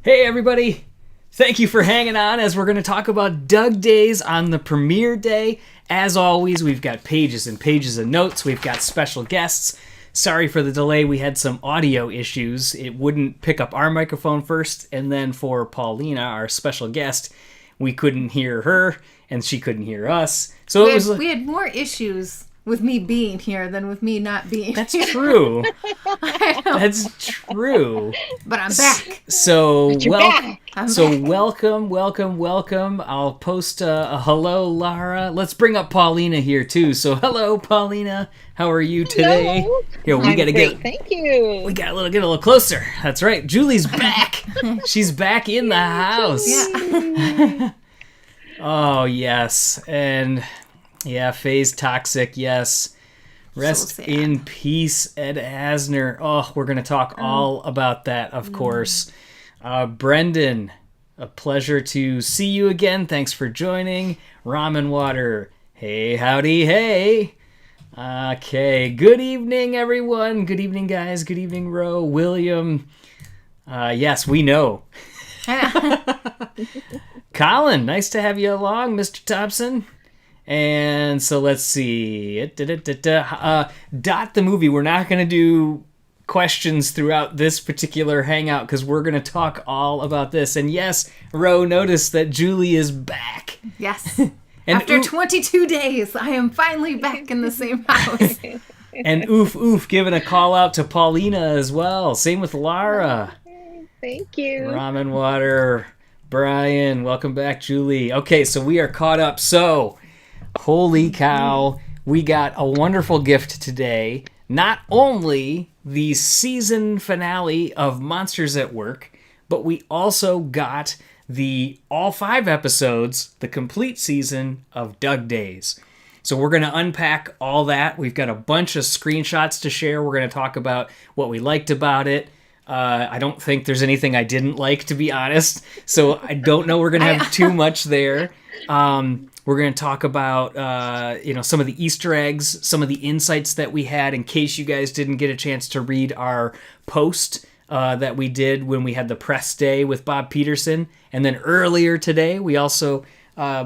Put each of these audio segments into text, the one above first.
Hey everybody! Thank you for hanging on as we're going to talk about Doug Days on the premiere day. As always, we've got pages and pages of notes. We've got special guests. Sorry for the delay. We had some audio issues. It wouldn't pick up our microphone first, and then for Paulina, our special guest, we couldn't hear her, and she couldn't hear us. So we had more issues with me being here than with me not being That's here. true. That's true. But I'm back. So back. welcome. I'll post a hello, Lara. Let's bring up Paulina here too. So hello, Paulina. How are you today? Hello. Here, I'm great. Thank you. We got get a little closer. That's right. Julie's back. She's back in the house. Yeah. Oh yes, and yeah, Faye's toxic. Yes. Rest in peace, Ed Asner. Oh, we're going to talk all about that, of course. Brendan, a pleasure to see you again. Thanks for joining. Ramen Water, hey, howdy, hey. Okay, good evening, everyone. Good evening, guys. Good evening, Ro. William. Yes, we know. Colin, nice to have you along, Mr. Thompson. And so let's see. Dot the movie. We're not going to do questions throughout this particular hangout because we're going to talk all about this. And yes, Ro, notice that Julie is back. Yes. After 22 days, I am finally back in the same house. And oof, giving a call out to Paulina as well. Same with Lara. Thank you. Ramen Water. Brian, welcome back, Julie. Okay, so we are caught up. So, holy cow, we got a wonderful gift today. Not only the season finale of Monsters at Work, but we also got the all 5 episodes, the complete season of Doug Days. So we're going to unpack all that. We've got a bunch of screenshots to share. We're going to talk about what we liked about it. I don't think there's anything I didn't like, to be honest. So I don't know we're going to have too much there. We're going to talk about, some of the Easter eggs, some of the insights that we had in case you guys didn't get a chance to read our post that we did when we had the press day with Bob Peterson. And then earlier today, we also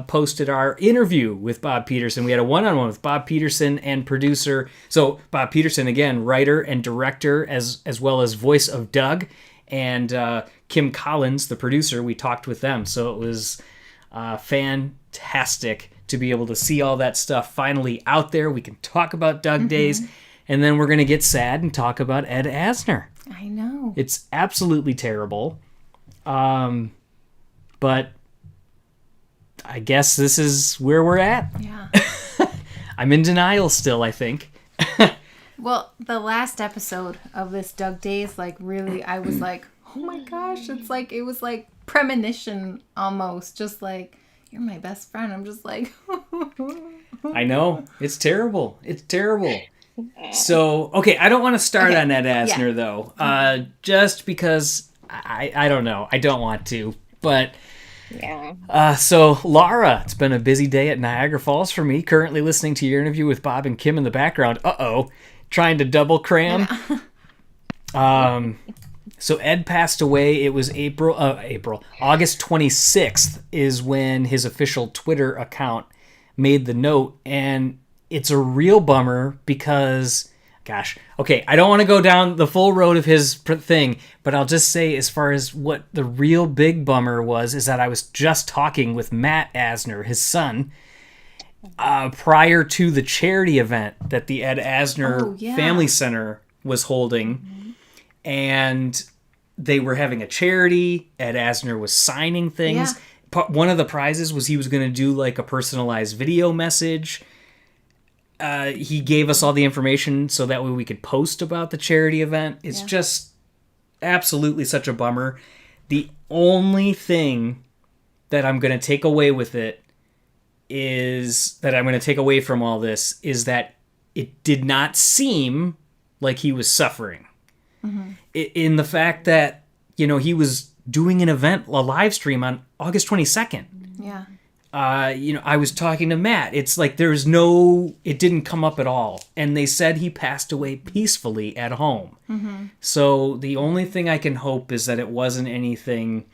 posted our interview with Bob Peterson. We had a one-on-one with Bob Peterson and producer. So Bob Peterson, again, writer and director as well as voice of Doug. And Kim Collins, the producer, we talked with them. So it was fantastic to be able to see all that stuff finally out there. We can talk about Doug Days, and then we're going to get sad and talk about Ed Asner. I know. It's absolutely terrible. But I guess this is where we're at. Yeah. I'm in denial still, I think. Well, the last episode of this Doug Days, really, I was like, oh my gosh, it was like premonition almost, just like, you're my best friend. I'm just like, I know. It's terrible. So, okay, I don't want to start on Ed Asner, though, just because I don't know. I don't want to, but... Yeah. So, Lara, it's been a busy day at Niagara Falls for me. Currently listening to your interview with Bob and Kim in the background. Trying to double cram. So Ed passed away. It was August 26th is when his official Twitter account made the note. And it's a real bummer because... Gosh, okay, I don't want to go down the full road of his thing, but I'll just say as far as what the real big bummer was is that I was just talking with Matt Asner, his son, prior to the charity event that the Ed Asner Family Center was holding, and they were having a charity. Ed Asner was signing things. Yeah. One of the prizes was he was going to do a personalized video message. He gave us all the information so that way we could post about the charity event. It's just absolutely such a bummer. The only thing that I'm going to take away from all this is that it did not seem like he was suffering. Mm-hmm. In the fact that, he was doing an event, a live stream on August 22nd. Yeah. I was talking to Matt. It's like it didn't come up at all. And they said he passed away peacefully at home. Mm-hmm. So the only thing I can hope is that it wasn't anything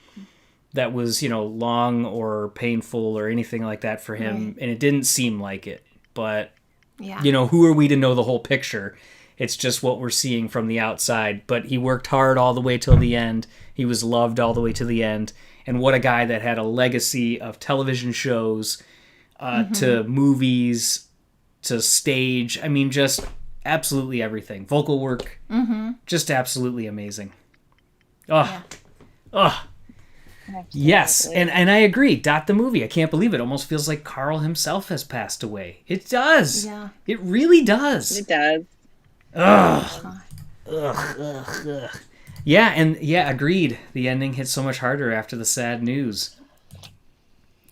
that was, long or painful or anything like that for him. Right. And it didn't seem like it. But, who are we to know the whole picture? It's just what we're seeing from the outside. But he worked hard all the way till the end. He was loved all the way to the end. And what a guy that had a legacy of television shows, to movies, to stage. I mean, just absolutely everything. Vocal work, just absolutely amazing. Yes, and I agree. Dot the movie. I can't believe it. Almost feels like Carl himself has passed away. It does. Yeah. It really does. It does. Ugh. Yeah, agreed. The ending hit so much harder after the sad news.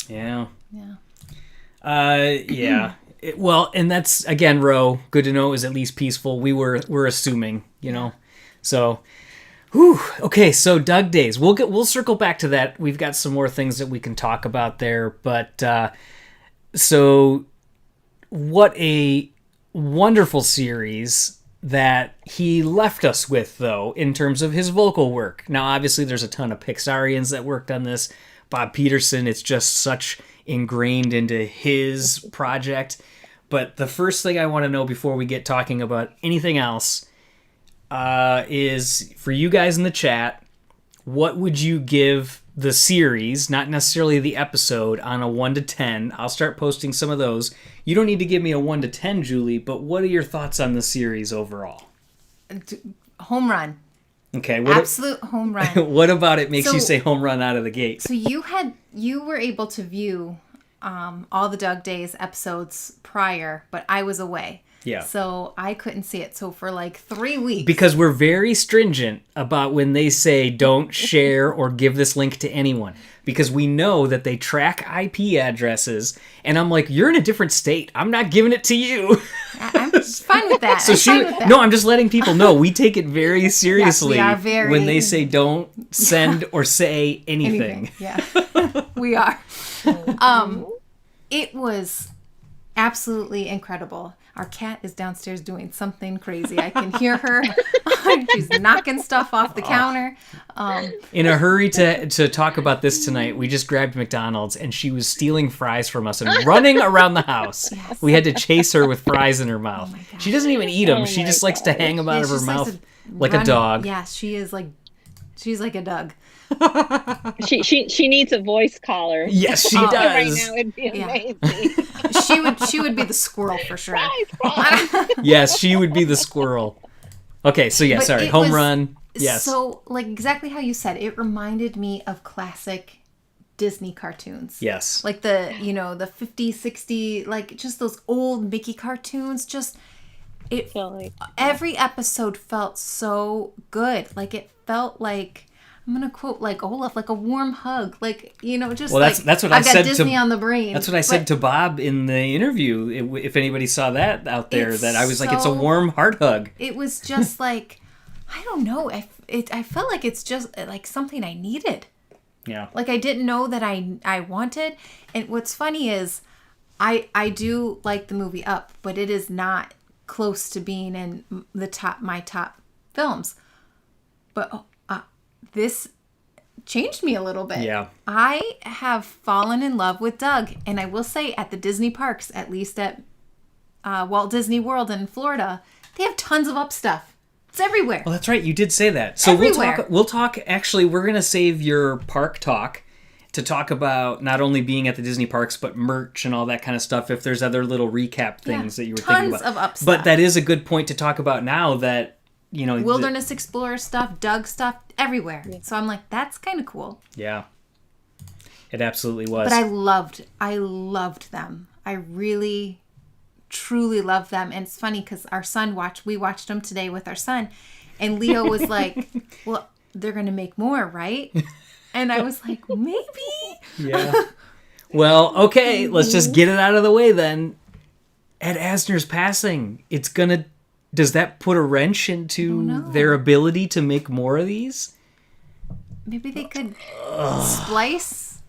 Yeah. Yeah. And that's, again, Ro, good to know it was at least peaceful. We're assuming, So, okay, so Doug Days. We'll circle back to that. We've got some more things that we can talk about there, but so what a wonderful series that he left us with, though, in terms of his vocal work. Now, obviously, there's a ton of Pixarians that worked on this. Bob Peterson, it's just such ingrained into his project. But the first thing I want to know before we get talking about anything else is, for you guys in the chat, what would you give the series, not necessarily the episode, on a 1 to 10? I'll start posting some of those. You don't need to give me a 1 to 10, Julie, but what are your thoughts on the series overall? Home run. Okay. Absolute home run. What about it makes you say home run out of the gate? So you were able to view all the Doug Days episodes prior, but I was away. Yeah. So I couldn't see it. So for like 3 weeks. Because we're very stringent about when they say don't share or give this link to anyone. Because we know that they track IP addresses. And I'm like, you're in a different state. I'm not giving it to you. I'm fine with that. No, I'm just letting people know. We take it very seriously yes, we are when they say don't send or say anything. Yeah, we are. It was absolutely incredible. Our cat is downstairs doing something crazy. I can hear her. She's knocking stuff off the counter. In a hurry to talk about this tonight, we just grabbed McDonald's and she was stealing fries from us and running around the house. Yes. We had to chase her with fries in her mouth. Oh, she doesn't even eat them. She just likes to hang them out of her mouth like a dog. Yes, she's like a dog. She needs a voice collar. Yes, she does. Right now it'd be amazing. She would be the squirrel for sure. Yes, she would be the squirrel. Okay, so yeah, sorry, home run. Yes. So like exactly how you said, it reminded me of classic Disney cartoons. Yes. Like the 50, 60, like just those old Mickey cartoons. Every episode felt so good. Like it felt like, I'm gonna quote like Olaf, like a warm hug, like just that's what I said. I've got Disney on the brain. That's what I said to Bob in the interview. If anybody saw that out there, that I was like, it's a warm heart hug. It was just like, I don't know. I felt like it's just like something I needed. Yeah. Like I didn't know that I wanted. And what's funny is, I do like the movie Up, but it is not close to being in my top films. But this changed me a little bit. Yeah. I have fallen in love with Doug. And I will say at the Disney parks, at least at Walt Disney World in Florida, they have tons of Up stuff. It's everywhere. Well, that's right. You did say that. So we'll talk. Actually, we're going to save your park talk to talk about not only being at the Disney parks, but merch and all that kind of stuff. If there's other little recap things that you were thinking about. Tons of Up stuff. But that is a good point to talk about now that, Wilderness Explorer stuff, Doug stuff, everywhere. Yeah. So I'm like, that's kind of cool. Yeah. It absolutely was. But I loved them. I really, truly loved them. And it's funny because we watched them today with our son. And Leo was like, well, they're going to make more, right? And I was like, maybe. Yeah. Well, okay, let's just get it out of the way then. Ed Asner's passing. Does that put a wrench into their ability to make more of these? Maybe they could splice.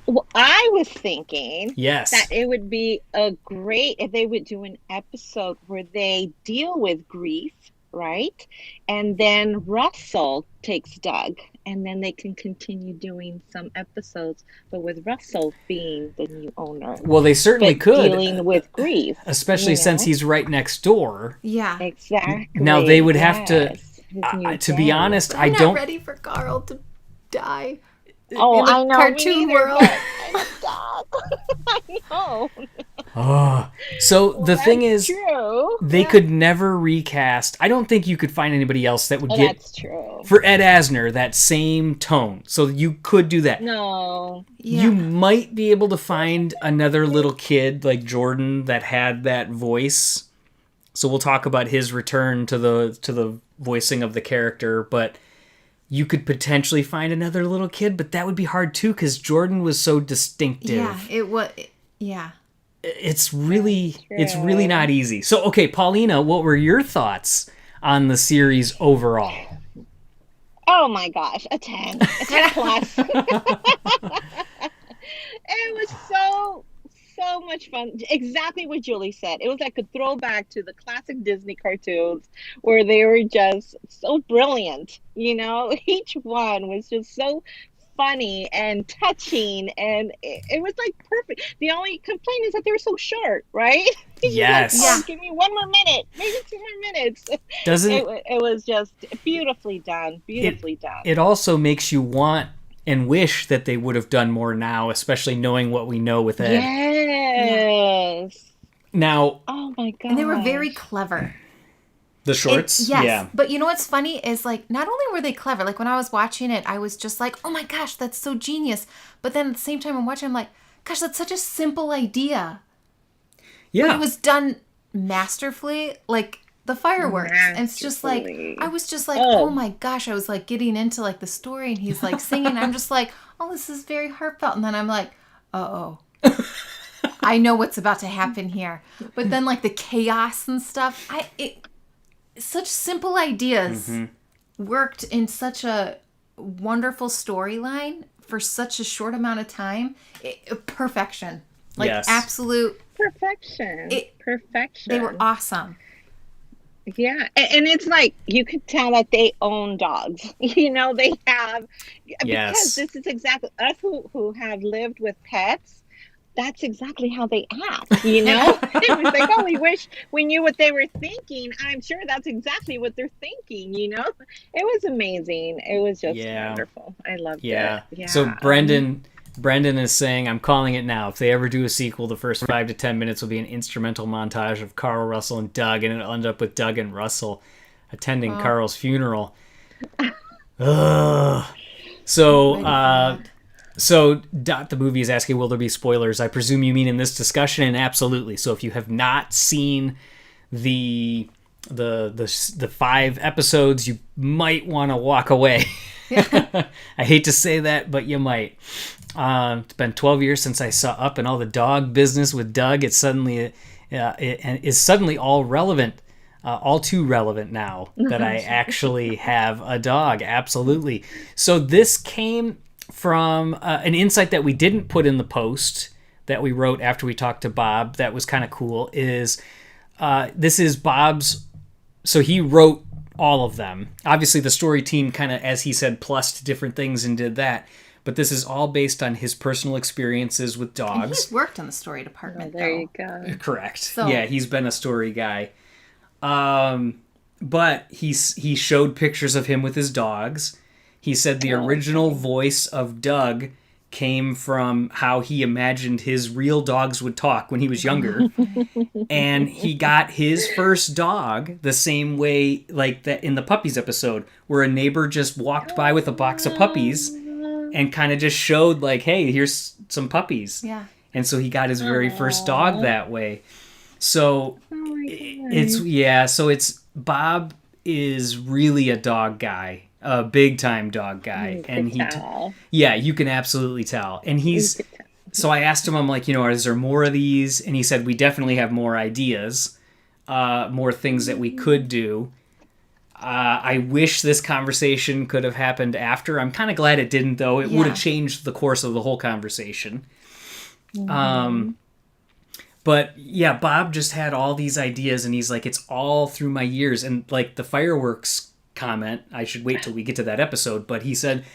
Well, I was thinking that Yes. it would be a great if they would do an episode where they deal with grief, right? And then Russell takes Doug, and then they can continue doing some episodes, but with Russell being the new owner, Well, they certainly but could, dealing with grief, especially since he's right next door. Yeah. Now they Exactly. would have to. Yes. His new To be daddy. honest, But I I'm not don't. ready for Carl to die Oh, in the I know. cartoon Me neither, world. but I'm a dog. I know. Oh. So the thing That's is, true. they could never recast. I don't think you could find anybody else that would Oh, get that's true. for Ed Asner that same tone. So you could do that. No. Yeah. You might be able to find another little kid like Jordan that had that voice. So we'll talk about his return to the voicing of the character, but you could potentially find another little kid, but that would be hard too because Jordan was so distinctive. Yeah, it was. Yeah. It's really True. not easy. So okay, Paulina, what were your thoughts on the series overall? Oh my gosh, a 10. A 10 plus. It was so much fun. Exactly what Julie said. It was like a throwback to the classic Disney cartoons where they were just so brilliant. You know, each one was just so funny and touching, and it was like perfect. The only complaint is that they were so short, right? You're like, Yes. oh, give me one more minute, maybe 2 more minutes. Doesn't It was just beautifully done, beautifully done. it also makes you want and wish that they would have done more now, especially knowing what we know with Ed. Yes. Now, Oh my god. And they were very clever. the shorts? Yes. Yeah. But you know what's funny is like not only were they clever, like when I was watching it, I was just like, oh my gosh, that's so genius. But then at the same time I'm watching, I'm like, gosh, that's such a simple idea. Yeah. But it was done masterfully, like the fireworks. And it's just like Masterfully. I was just like, Oh. oh my gosh, I was like getting into like the story and he's like singing. I'm just like, oh, this is very heartfelt. And then I'm like, uh-oh. I know what's about to happen here. But then like the chaos and stuff, such simple ideas worked in such a wonderful storyline for such a short amount of time. Perfection. Like Yes. absolute. Perfection. Perfection. They were awesome. Yeah. And it's like you could tell that they own dogs. You know, they have Yes. because this is exactly us who have lived with pets. That's exactly how they act, you know? It was like, oh, we wish we knew what they were thinking. I'm sure that's exactly what they're thinking, you know? It was amazing. It was just wonderful. I loved Yeah. it. Yeah. So Brendan is saying, I'm calling it now. If they ever do a sequel, the first 5 to 10 minutes will be an instrumental montage of Carl, Russell, and Doug, and it'll end up with Doug and Russell attending Carl's funeral. Ugh. So Dot the movie is asking, will there be spoilers? I presume you mean in this discussion, and absolutely. So if you have not seen the 5 episodes, you might want to walk away. I hate to say that, but you might. It's been 12 years since I saw Up, and all the dog business with Doug. It's suddenly it is suddenly all relevant. All too relevant now that I actually have a dog. Absolutely. So this came from an insight that we didn't put in the post that we wrote after we talked to Bob. That was kind of cool. Is this is Bob's? So he wrote all of them. Obviously, the story team kind of, as he said, plussed different things and did that. But this is all based on his personal experiences with And dogs. he's worked in the story department, There though. you go. Correct. So- Yeah, he's been a story guy. But he showed pictures of him with his dogs. He said the original voice of Doug came from how he imagined his real dogs would talk when he was younger. And he got his first dog the same way, like that in the puppies episode, where a neighbor just walked by with a box of puppies and kind of just showed like, hey, here's some puppies. Yeah. And so he got his very first dog that way. So it's Bob is really a dog guy, a big time dog guy, and you can absolutely tell. And so I asked him, I'm like, is there more of these? And he said we definitely have more ideas, more things that we could do. I wish this conversation could have happened after. I'm kind of glad it didn't, though. It would have changed the course of the whole conversation. But yeah, Bob just had all these ideas, and he's like, it's all through my years. And like the fireworks comment, I should wait till we get to that episode, but he said,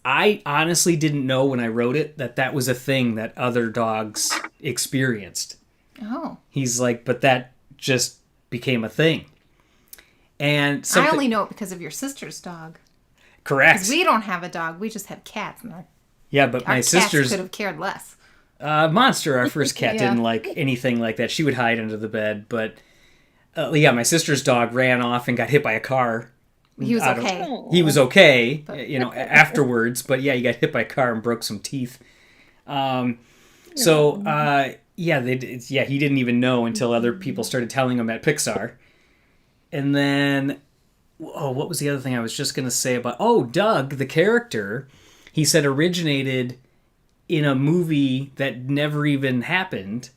I honestly didn't know when I wrote it that was a thing that other dogs experienced. Oh. He's like, but that just became a thing. And I only know it because of your sister's dog. Correct. Because we don't have a dog. We just have cats. And but my sister's... could have cared less. Monster, our first cat, didn't like anything like that. She would hide under the bed. But my sister's dog ran off and got hit by a car. He was okay. He was okay, afterwards. But yeah, he got hit by a car and broke some teeth. He didn't even know until other people started telling him at Pixar. And then, what was the other thing I was just going to say about... Doug, the character, he said originated in a movie that never even happened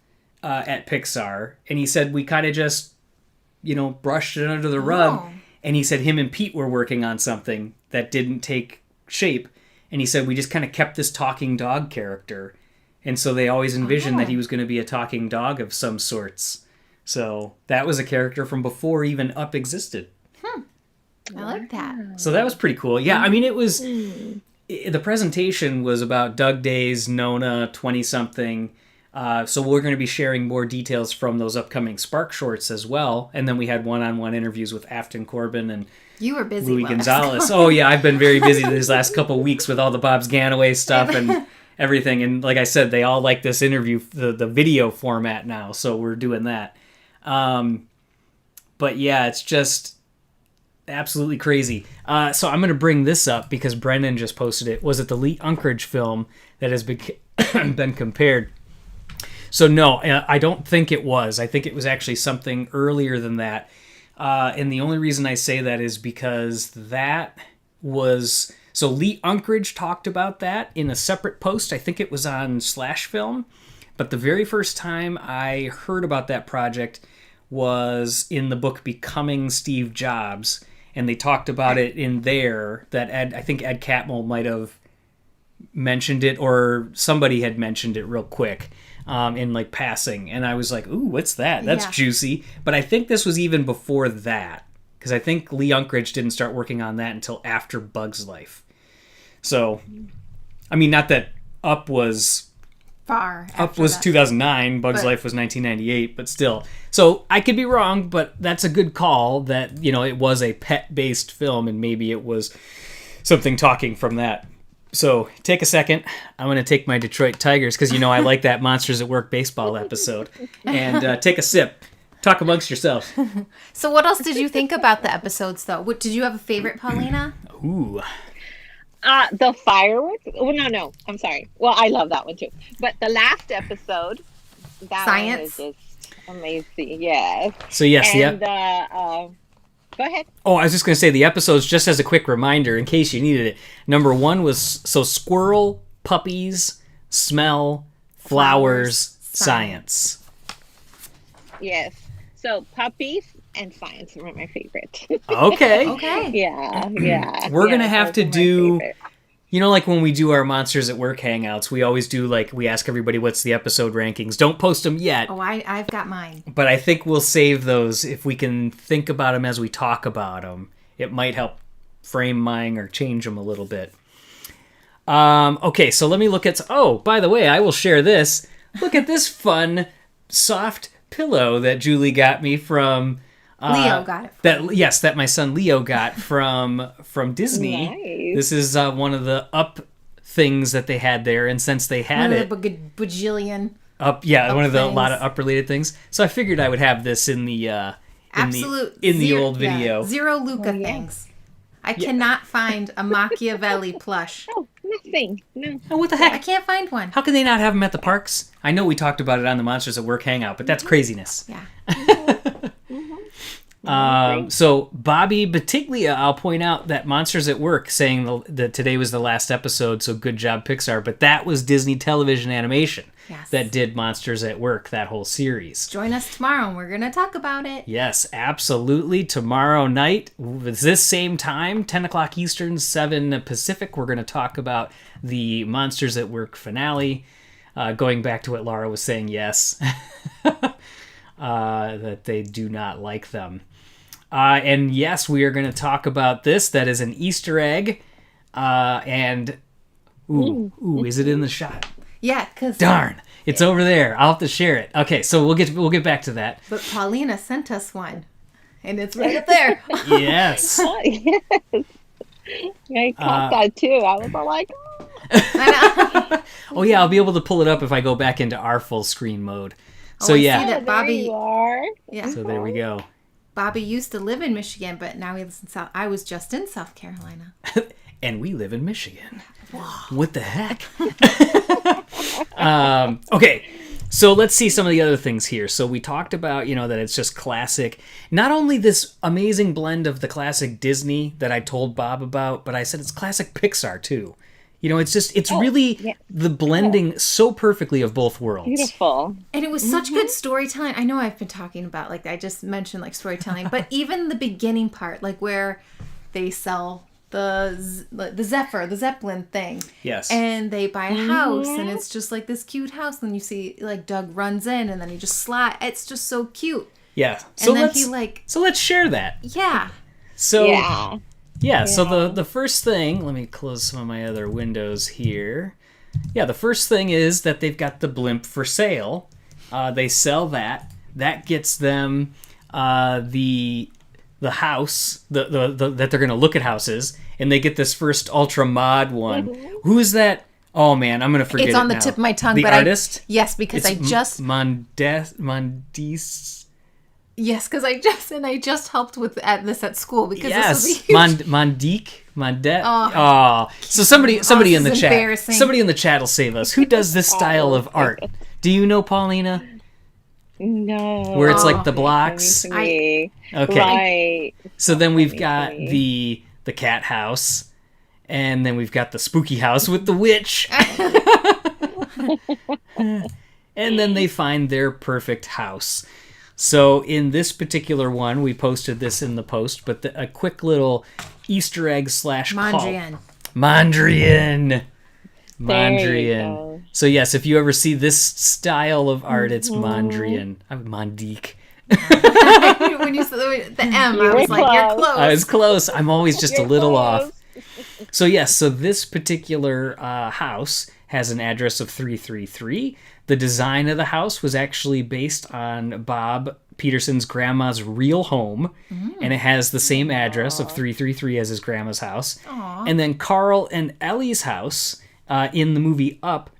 at Pixar. And he said we kind of just, brushed it under the rug. And he said him and Pete were working on something that didn't take shape. And he said we just kind of kept this talking dog character. And so they always envisioned that he was going to be a talking dog of some sorts. So that was a character from before even Up existed. I like that. So that was pretty cool. Yeah, I mean, it was... The presentation was about Doug Days, Nona, 20-something. So we're going to be sharing more details from those upcoming Spark Shorts as well. And then we had one-on-one interviews with Afton Corbin and you were busy, Louis Gonzalez. Oh, yeah, I've been very busy these last couple of weeks with all the Bob's Ganaway stuff and everything. And like I said, they all like this interview, the video format now. So we're doing that. But yeah, it's just absolutely crazy. So I'm going to bring this up because Brennan just posted it. Was it the Lee Unkrich film that has been compared? So no, I don't think it was. I think it was actually something earlier than that. And the only reason I say that is because that was... So Lee Unkrich talked about that in a separate post. I think it was on Slash Film. But the very first time I heard about that project was in the book Becoming Steve Jobs. And they talked about it in there that I think Ed Catmull might have mentioned it, or somebody had mentioned it real quick in like passing. And I was like, ooh, what's that? That's juicy. But I think this was even before that, because I think Lee Unkrich didn't start working on that until after Bug's Life. So, I mean, not that Up was... Up was 2009, Bug's Life was 1998, but still. So I could be wrong, but that's a good call that, it was a pet-based film, and maybe it was something talking from that. So take a second. I'm going to take my Detroit Tigers, because I like that Monsters at Work baseball episode, and take a sip. Talk amongst yourselves. So what else did you think about the episodes, though? Did you have a favorite, Paulina? Ooh. The fireworks? Oh, no. I'm sorry. Well, I love that one too. But the last episode, that Science. one was just amazing. Yes. So yes, and go ahead. Oh, I was just going to say the episodes, just as a quick reminder, in case you needed it. Number 1 was squirrel, puppies, smell, flowers, science. Yes. So puppies and science were my favorite. Okay. Yeah. We're going to have to do, like when we do our Monsters at Work hangouts, we always do we ask everybody what's the episode rankings. Don't post them yet. Oh, I've got mine. But I think we'll save those if we can think about them as we talk about them. It might help frame mine or change them a little bit. Okay, so let me look at... Oh, by the way, I will share this. Look at this fun, soft pillow that Julie got me from... Leo got it. That my son Leo got from Disney. Nice. This is one of the Up things that they had there, and since they had one of the bajillion Up one of the a lot of Up related things. So I figured I would have this in the the old video. Yeah, Zero Luca things. I cannot find a Machiavelli plush. Oh, nothing. No. Oh, what the heck? I can't find one. How can they not have them at the parks? I know we talked about it on the Monsters at Work hangout, but that's craziness. Yeah. So Bobby Batiglia, I'll point out that Monsters at Work saying that today was the last episode, so good job Pixar, but that was Disney Television Animation that did Monsters at Work, that whole series. Join us tomorrow and we're going to talk about it. Yes, absolutely. Tomorrow night, this same time, 10 o'clock Eastern, 7 Pacific, we're going to talk about the Monsters at Work finale. Going back to what Laura was saying, yes, that they do not like them. And yes, we are going to talk about this. That is an Easter egg. And is it in the shot? Yeah, because darn, it's over there. I'll have to share it. Okay, so we'll get back to that. But Paulina sent us one, and it's right up there. Yes. Yes. I caught that too. I was all like, oh yeah, I'll be able to pull it up if I go back into our full screen mode. So I yeah. see that Bobby. There you are. Yeah. So there we go. Bobby used to live in Michigan, but now he lives in South. I was just in South Carolina. And we live in Michigan. Whoa. What the heck? Okay, so let's see some of the other things here. So we talked about, that it's just classic. Not only this amazing blend of the classic Disney that I told Bob about, but I said it's classic Pixar too. It's really the blending so perfectly of both worlds. Beautiful. And it was such good storytelling. I know I've been talking about, I just mentioned, storytelling, but even the beginning part, where they sell the Zephyr, the Zeppelin thing. Yes. And they buy a house, and it's just this cute house. And you see, Doug runs in, and then he just slides. It's just so cute. Yeah. So then So let's share that. Yeah. So... Yeah. Yeah, so the first thing, let me close some of my other windows here. Yeah, the first thing is that they've got the blimp for sale. They sell that. That gets them the house that they're going to look at houses, and they get this first Ultra Mod one. Mm-hmm. Who is that? Oh man, I'm going to forget it It's on the now. tip of my tongue. The but artist? Yes, because It's I just... Mondis... Yes, because I just helped with this at school because this was a huge... Mondique. Oh, so somebody in the chat, somebody in the chat will save us. Who does this style of art? Do you know, Paulina? No. Where it's the blocks. Okay. Right. So then we've got the cat house, and then we've got the spooky house with the witch. And then they find their perfect house. So in this particular one, we posted this in the post, but a quick little Easter egg / Mondrian. Mondrian. So yes, if you ever see this style of art, it's Mondrian. I'm Mondique. When you said the M, I was like, you're close. I was close. I'm always just a little off. So yes, so this particular house has an address of 333. The design of the house was actually based on Bob Peterson's grandma's real home, and it has the same address of 333 as his grandma's house. Aww. And then Carl and Ellie's house, in the movie Up,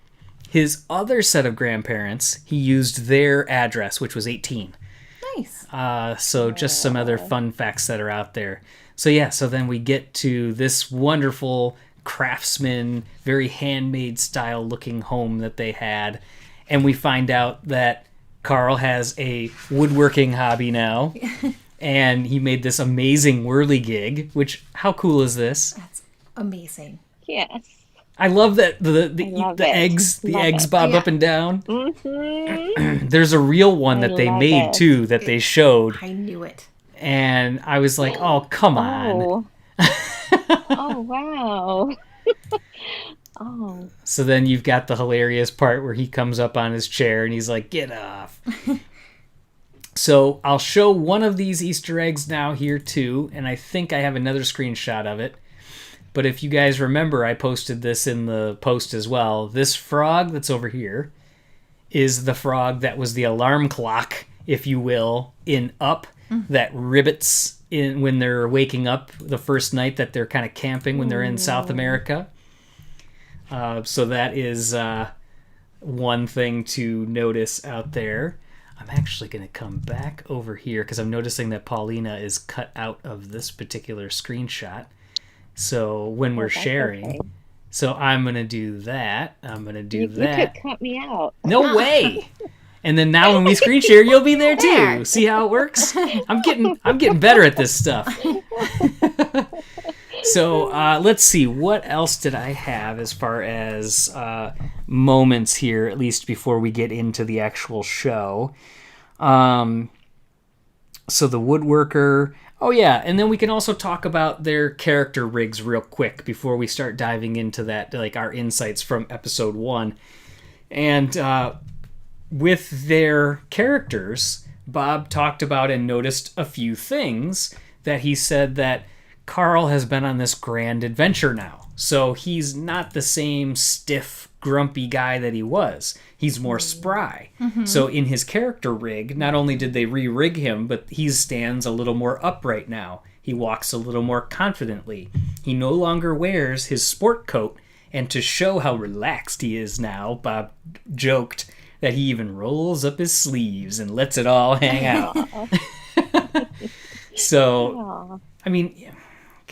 his other set of grandparents, he used their address, which was 18. Nice. So just some other fun facts that are out there. So yeah, so then we get to this wonderful craftsman, very handmade style looking home that they had. And we find out that Carl has a woodworking hobby now. And he made this amazing whirligig, which, how cool is this? That's amazing. Yes. I love that the eggs bob up and down. Mm-hmm. There's a real one that they made too that they showed. I knew it. And I was like, oh, come on. Oh, wow. Oh. So then you've got the hilarious part where he comes up on his chair and he's like, get off. So I'll show one of these Easter eggs now here too, and I think I have another screenshot of it. But if you guys remember, I posted this in the post as well. This frog that's over here is the frog that was the alarm clock, if you will, in Up, that ribbits in when they're waking up the first night that they're kind of camping when they're in South America. So that is one thing to notice out there. I'm actually going to come back over here because I'm noticing that Paulina is cut out of this particular screenshot. So when we're sharing, okay. So I'm going to do that. I'm going to do that. You could cut me out. No way. And then now when we screen share, you'll be there too. There. See how it works? I'm getting better at this stuff. So let's see. What else did I have as far as moments here, at least before we get into the actual show? So the woodworker. Oh, yeah. And then we can also talk about their character rigs real quick before we start diving into that, like our insights from episode 1. And with their characters, Bob talked about and noticed a few things that he said that Carl has been on this grand adventure now. So he's not the same stiff, grumpy guy that he was. He's more spry. Mm-hmm. So in his character rig, not only did they re-rig him, but he stands a little more upright now. He walks a little more confidently. He no longer wears his sport coat, and to show how relaxed he is now, Bob joked that he even rolls up his sleeves and lets it all hang out. So, I mean,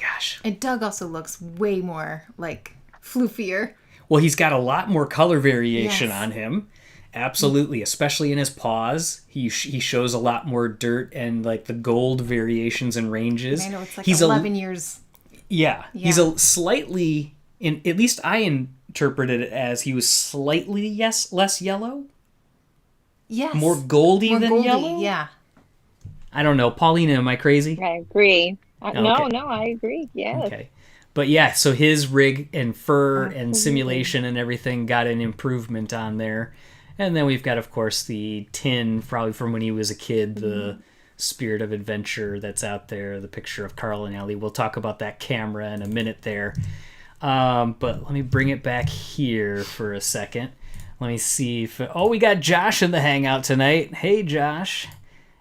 gosh. And Doug also looks way more, like, floofier. Well, he's got a lot more color variation Yes. on him. Absolutely, especially in his paws. He shows a lot more dirt and, like, the gold variations and ranges. I know, it's like he's 11 years. Yeah, he's a slightly, at least I interpreted it as he was slightly less yellow. Yes. More goldy than yellow? Yeah. I don't know. Paulina, am I crazy? I agree. Okay. No, I agree. Yes. Okay. But yeah, so his rig and fur and simulation and everything got an improvement on there. And then we've got, of course, the tin, probably from when he was a kid, the spirit of adventure that's out there, the picture of Carl and Ellie. We'll talk about that camera in a minute there. But let me bring it back here for a second. Let me see if... we got Josh in the hangout tonight. Hey, Josh.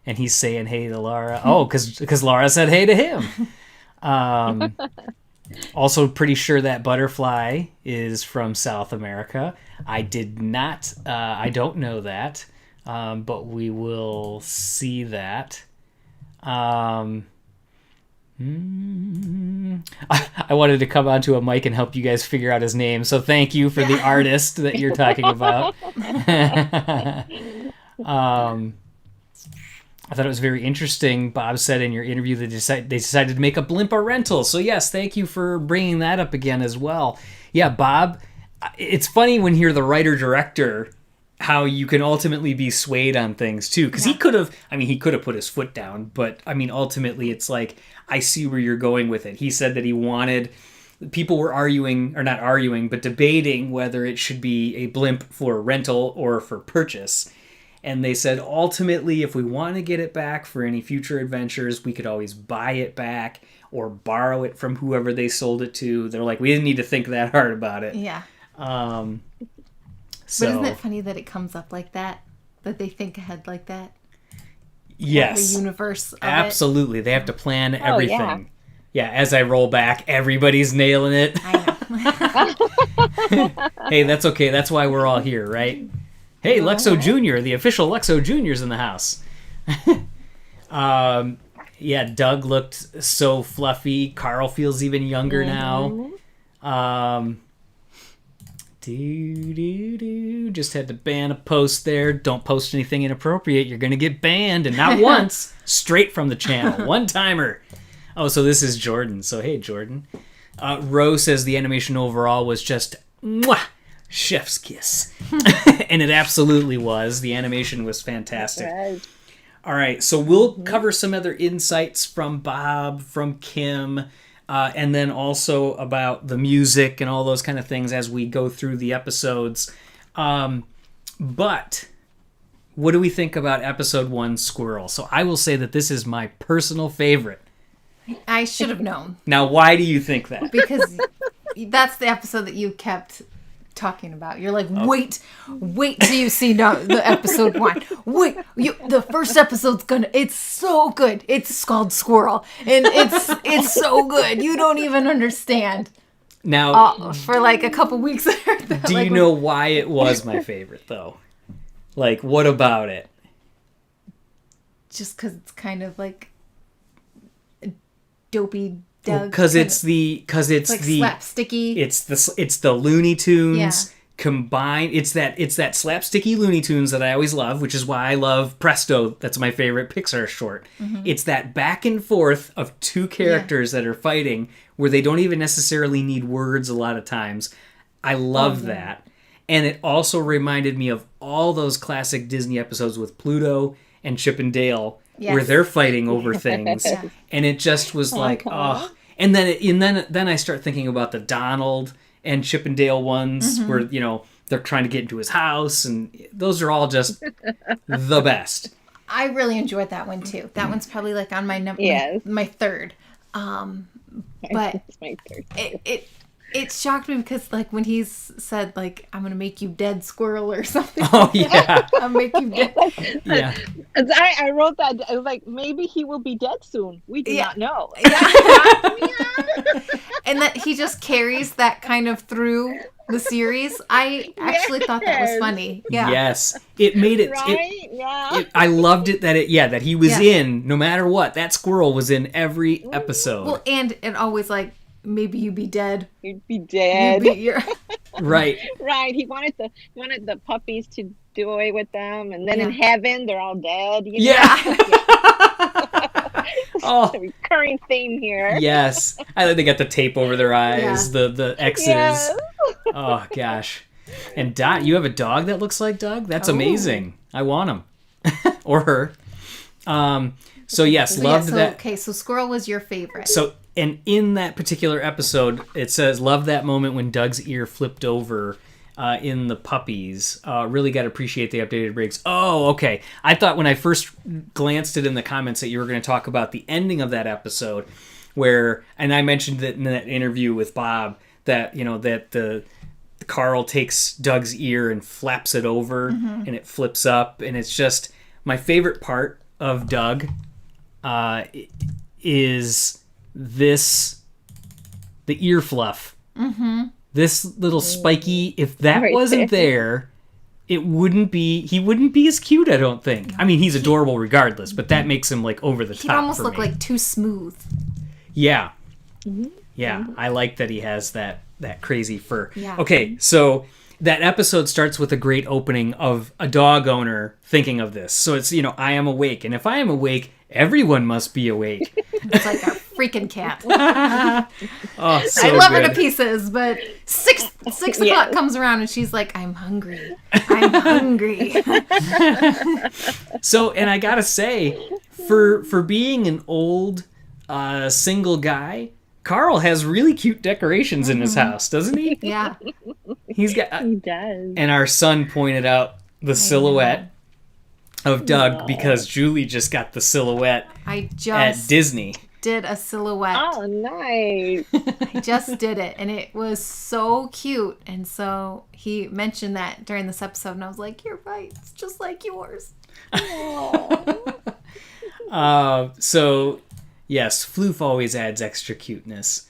And he's saying hey to Laura. Oh, because Laura said hey to him. Also pretty sure that butterfly is from South America. I don't know that, but we will see that. I wanted to come onto a mic and help you guys figure out his name, so thank you for the artist that you're talking about. I thought it was very interesting. Bob said in your interview that they decided to make a blimp a rental. So yes, thank you for bringing that up again as well. Yeah, Bob, it's funny when you're the writer-director how you can ultimately be swayed on things too. Because he could have put his foot down, but I mean, ultimately it's like, I see where you're going with it. He said that he wanted... People were debating whether it should be a blimp for rental or for purchase. And they said, ultimately, if we want to get it back for any future adventures, we could always buy it back or borrow it from whoever they sold it to. They're like, we didn't need to think that hard about it. Yeah. So, but isn't it funny that it comes up like that? That they think ahead like that? Yes. The universe of absolutely. They have to plan everything. Yeah. Yeah, as I roll back, everybody's nailing it. I know. Hey, that's okay. That's why we're all here, right? Hey, Luxo Jr., the official Luxo Jr.'s in the house. Yeah, Doug looked so fluffy. Carl feels even younger now. Just had to ban a post there. Don't post anything inappropriate. You're going to get banned, and not once. Straight from the channel. One-timer. Oh, so this is Jordan. So, hey, Jordan. Rose says the animation overall was just... Mwah! Chef's kiss. And it absolutely was. The animation was fantastic. Right. All right, so we'll cover some other insights from Bob, from Kim, and then also about the music and all those kind of things as we go through the episodes. But what do we think about episode 1, Squirrel? So I will say that this is my personal favorite. I should have known. Now, why do you think that? Because that's the episode that you kept talking about. You're like, wait till you see the episode 1. Wait, the first episode's it's so good. It's called Squirrel, and it's so good. You don't even understand. Now, for like a couple weeks. Do you know why it was my favorite though? Like, what about it? Just because it's kind of like dopey. Doug, Because it's like the slapsticky. It's the Looney Tunes combined, it's that slapsticky Looney Tunes that I always love, which is why I love Presto. That's my favorite Pixar short. It's that back and forth of two characters that are fighting where they don't even necessarily need words a lot of times. I love that. And it also reminded me of all those classic Disney episodes with Pluto and Chip and Dale where they're fighting over things. And it just was like, oh. And then I start thinking about the Donald and Chip and Dale ones where, you know, they're trying to get into his house, and those are all just the best. I really enjoyed that one too. That one's probably like on my my third. But it's my third. It shocked me because like when he's said like, I'm gonna make you dead, squirrel, or something. Oh yeah. I'll make you dead. Yeah. I wrote that. I was like, maybe he will be dead soon. We do not know. And that he just carries that kind of through the series. I actually thought that was funny. Yeah. Yes. It made it. Right? I loved it that he was in, no matter what. That squirrel was in every episode. Well, and it always like, maybe you be dead. You'd be dead. Right. Right. He wanted the puppies to do away with them, and then in heaven they're all dead. You know? Oh, a recurring theme here. Yes. I think they got the tape over their eyes, the X's. Yes. Oh gosh. And Dot, you have a dog that looks like Doug? That's amazing. I want him. Or her. So yes, loved that. Okay, so Squirrel was your favorite. So, and in that particular episode, it says, love that moment when Doug's ear flipped over in the puppies. Really got to appreciate the updated rigs. Oh, okay. I thought when I first glanced it in the comments that you were going to talk about the ending of that episode where, and I mentioned that in that interview with Bob, that, you know, that the Carl takes Doug's ear and flaps it over and it flips up. And it's just my favorite part of Doug is the ear fluff. This little spiky, if that wasn't there, he wouldn't be as cute, I don't think. I mean, he's adorable regardless, but that makes him like over the top. He'd almost look like too smooth. Yeah. Yeah, I like that he has that crazy fur. Yeah. Okay, so that episode starts with a great opening of a dog owner thinking of this. So it's, you know, I am awake. And if I am awake, everyone must be awake. It's like a freaking cat. Oh, so I love good. her to pieces, but six o'clock comes around and she's like, I'm hungry. I'm hungry. So, and I gotta say, for being an old single guy, Carl has really cute decorations in his house, doesn't he? Yeah. He does. And our son pointed out the silhouette of Doug because Julie just got the silhouette at Disney. Did a silhouette. Oh, nice. I just did it, and it was so cute. And so he mentioned that during this episode, and I was like, you're right. It's just like yours. So, yes, Floof always adds extra cuteness.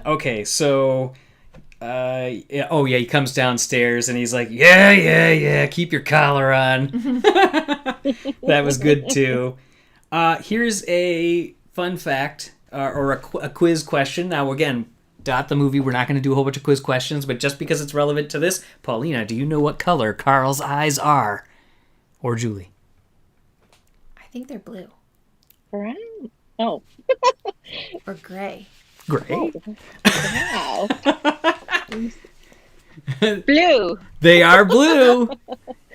Okay, so... he comes downstairs and he's like, yeah, keep your collar on. That was good too. Here's a fun fact or a quiz question. Now again, Dot the movie, we're not going to do a whole bunch of quiz questions, but just because it's relevant to this, Paulina, do you know what color Carl's eyes are? Or Julie? I think they're blue. Brown? Oh. Or gray. Gray? Oh. Wow. Blue. They are blue.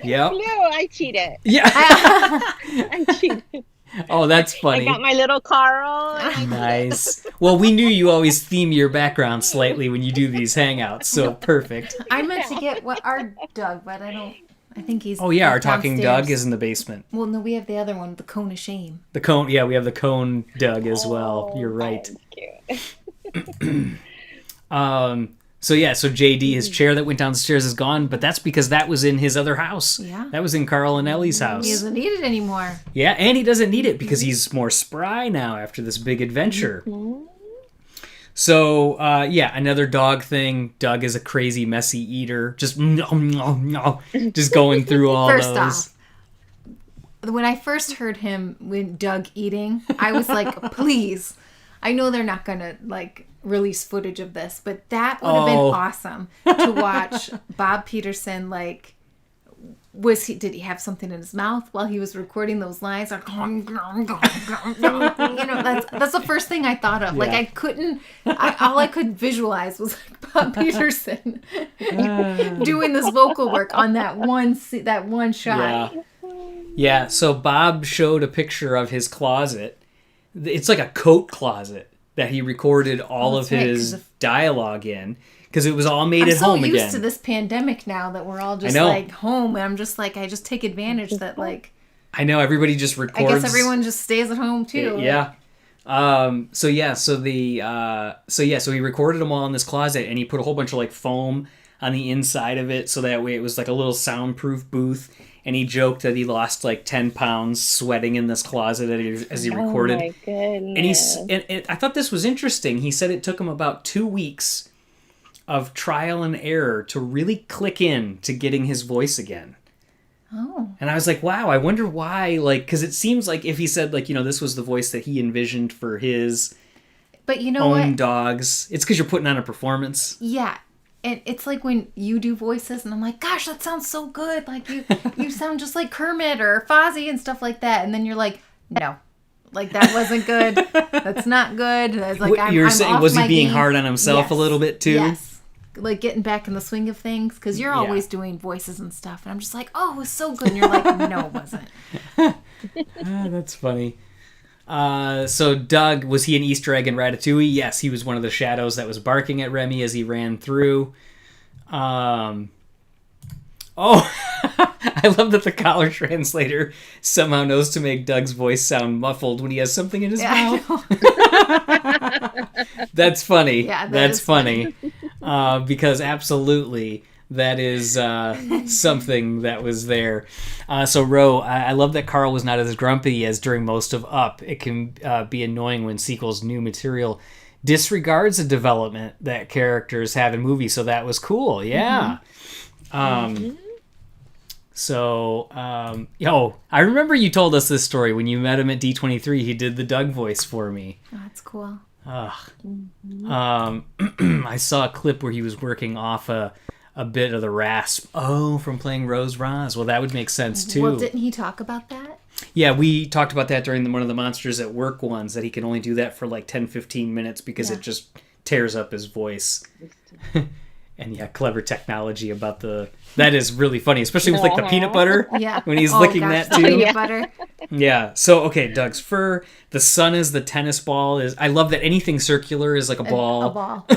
Yep. Blue. I cheated. Yeah. I cheated. Oh, that's funny. I got my little Carl. Nice. Well, we knew you always theme your background slightly when you do these hangouts, so perfect. I meant to get our Doug, but I think he's. Oh yeah, our downstairs. talking Doug is in the basement. Well, no, we have the other one, the cone of shame. The cone, yeah, we have the cone Doug as well. You're right. Cute. So JD, his chair that went downstairs is gone, but that's because that was in his other house. Yeah. That was in Carl and Ellie's house. He doesn't need it anymore. Yeah, and he doesn't need it because he's more spry now after this big adventure. Mm-hmm. So, another dog thing. Doug is a crazy, messy eater. Just going through all First those. off, when I first heard him with Doug eating, I was like, please. I know they're not gonna like release footage of this, but that would have been awesome to watch Bob Peterson like. Did he have something in his mouth while he was recording those lines? Like, that's the first thing I thought of. Yeah. Like I couldn't, all I could visualize was like Bob Peterson doing this vocal work on that one shot. Yeah. So Bob showed a picture of his closet. It's like a coat closet that he recorded all of his dialogue in. Because it was all made at home again. I'm so used to this pandemic now that we're all just like home. And I'm just like, I just take advantage that like... I know, everybody just records. I guess everyone just stays at home too. Yeah. So he recorded them all in this closet and he put a whole bunch of like foam on the inside of it. So that way it was like a little soundproof booth. And he joked that he lost like 10 pounds sweating in this closet as he recorded. Oh my goodness. And I thought this was interesting. He said it took him about 2 weeks of trial and error to really click in to getting his voice again. Oh. And I was like, wow, I wonder why, like, because it seems like if he said, like, this was the voice that he envisioned for his own dogs, it's because you're putting on a performance. Yeah. And it's like when you do voices and I'm like, gosh, that sounds so good. Like you sound just like Kermit or Fozzie and stuff like that. And then you're like, no. Like, that wasn't good. That's not good. It's like, I'm saying, was he being hard on himself a little bit, too? Yes. Like, getting back in the swing of things. Because you're always doing voices and stuff. And I'm just like, oh, it was so good. And you're like, no, it wasn't. That's funny. So, Doug, was he an Easter egg in Ratatouille? Yes, he was one of the shadows that was barking at Remy as he ran through. I love that the collar translator somehow knows to make Doug's voice sound muffled when he has something in his mouth. That's funny. Yeah, that's funny. Because absolutely, that is something that was there. So, Ro, I love that Carl was not as grumpy as during most of Up. It can be annoying when sequels' new material disregards the development that characters have in movies. So that was cool. Yeah. So, I remember you told us this story when you met him at D23. He did the Doug voice for me. Oh, that's cool. I saw a clip where he was working off a bit of the rasp. Oh, from playing Rose Roz. Well, that would make sense too. Well, didn't he talk about that? Yeah, we talked about that during one of the Monsters at Work ones, that he can only do that for like 10-15 minutes because it just tears up his voice. And clever technology about that is really funny, especially with like the peanut butter. Yeah. When he's licking that too. Peanut butter. Yeah. So, okay, Doug's fur. The sun is the tennis ball. I love that anything circular is like a ball. A ball.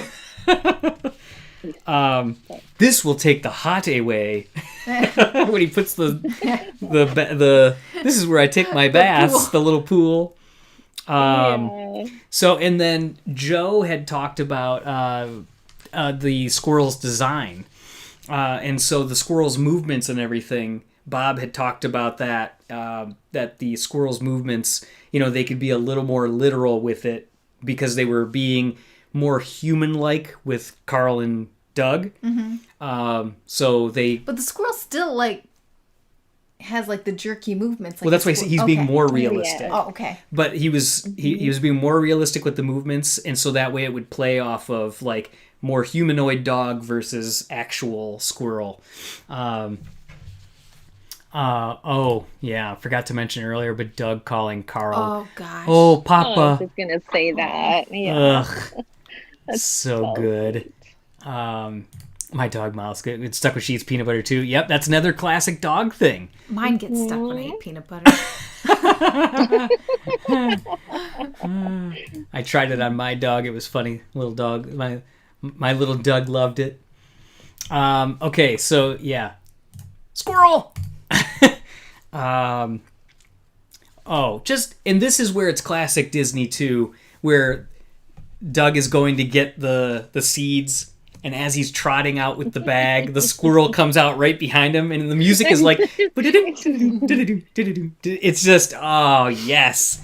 This will take the hot away. When he puts the this is where I take my baths, the little pool. So, and then Joe had talked about the squirrel's design. And so the squirrel's movements and everything, Bob had talked about that the squirrel's movements, they could be a little more literal with it because they were being more human-like with Carl and Doug. Mm-hmm. But the squirrel still, has, the jerky movements. Well, that's why he's being more realistic. Yeah. Oh, okay. But he was being more realistic with the movements, and so that way it would play off of, more humanoid dog versus actual squirrel. I forgot to mention earlier, but Doug calling Carl. Oh, gosh. Oh, Papa. I was going to say that. Yeah. Ugh. So good. My dog Miles, it's stuck when she eats peanut butter too. Yep, that's another classic dog thing. Mine gets stuck when I eat peanut butter. I tried it on my dog. It was funny. Little dog. My little Doug loved it. Okay, so yeah. Squirrel! And this is where it's classic Disney too, where Doug is going to get the seeds, and as he's trotting out with the bag, the squirrel comes out right behind him, and the music is like... It's just, oh, yes.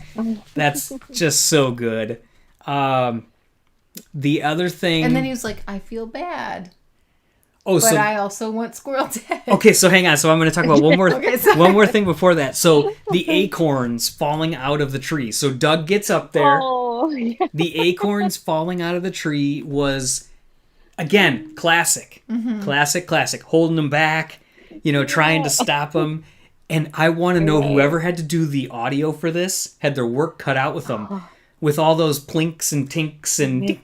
That's just so good. The other thing... And then he was like, I feel bad. Oh, but I also want squirrel dead. Okay, so hang on. So I'm going to talk about one more thing before that. So the acorns falling out of the tree. So Doug gets up there. Oh. yeah. The acorns falling out of the tree was, again, classic. Classic. Holding them back, trying to stop them. And I want to know whoever had to do the audio for this had their work cut out with them. With all those plinks and tinks and Yes.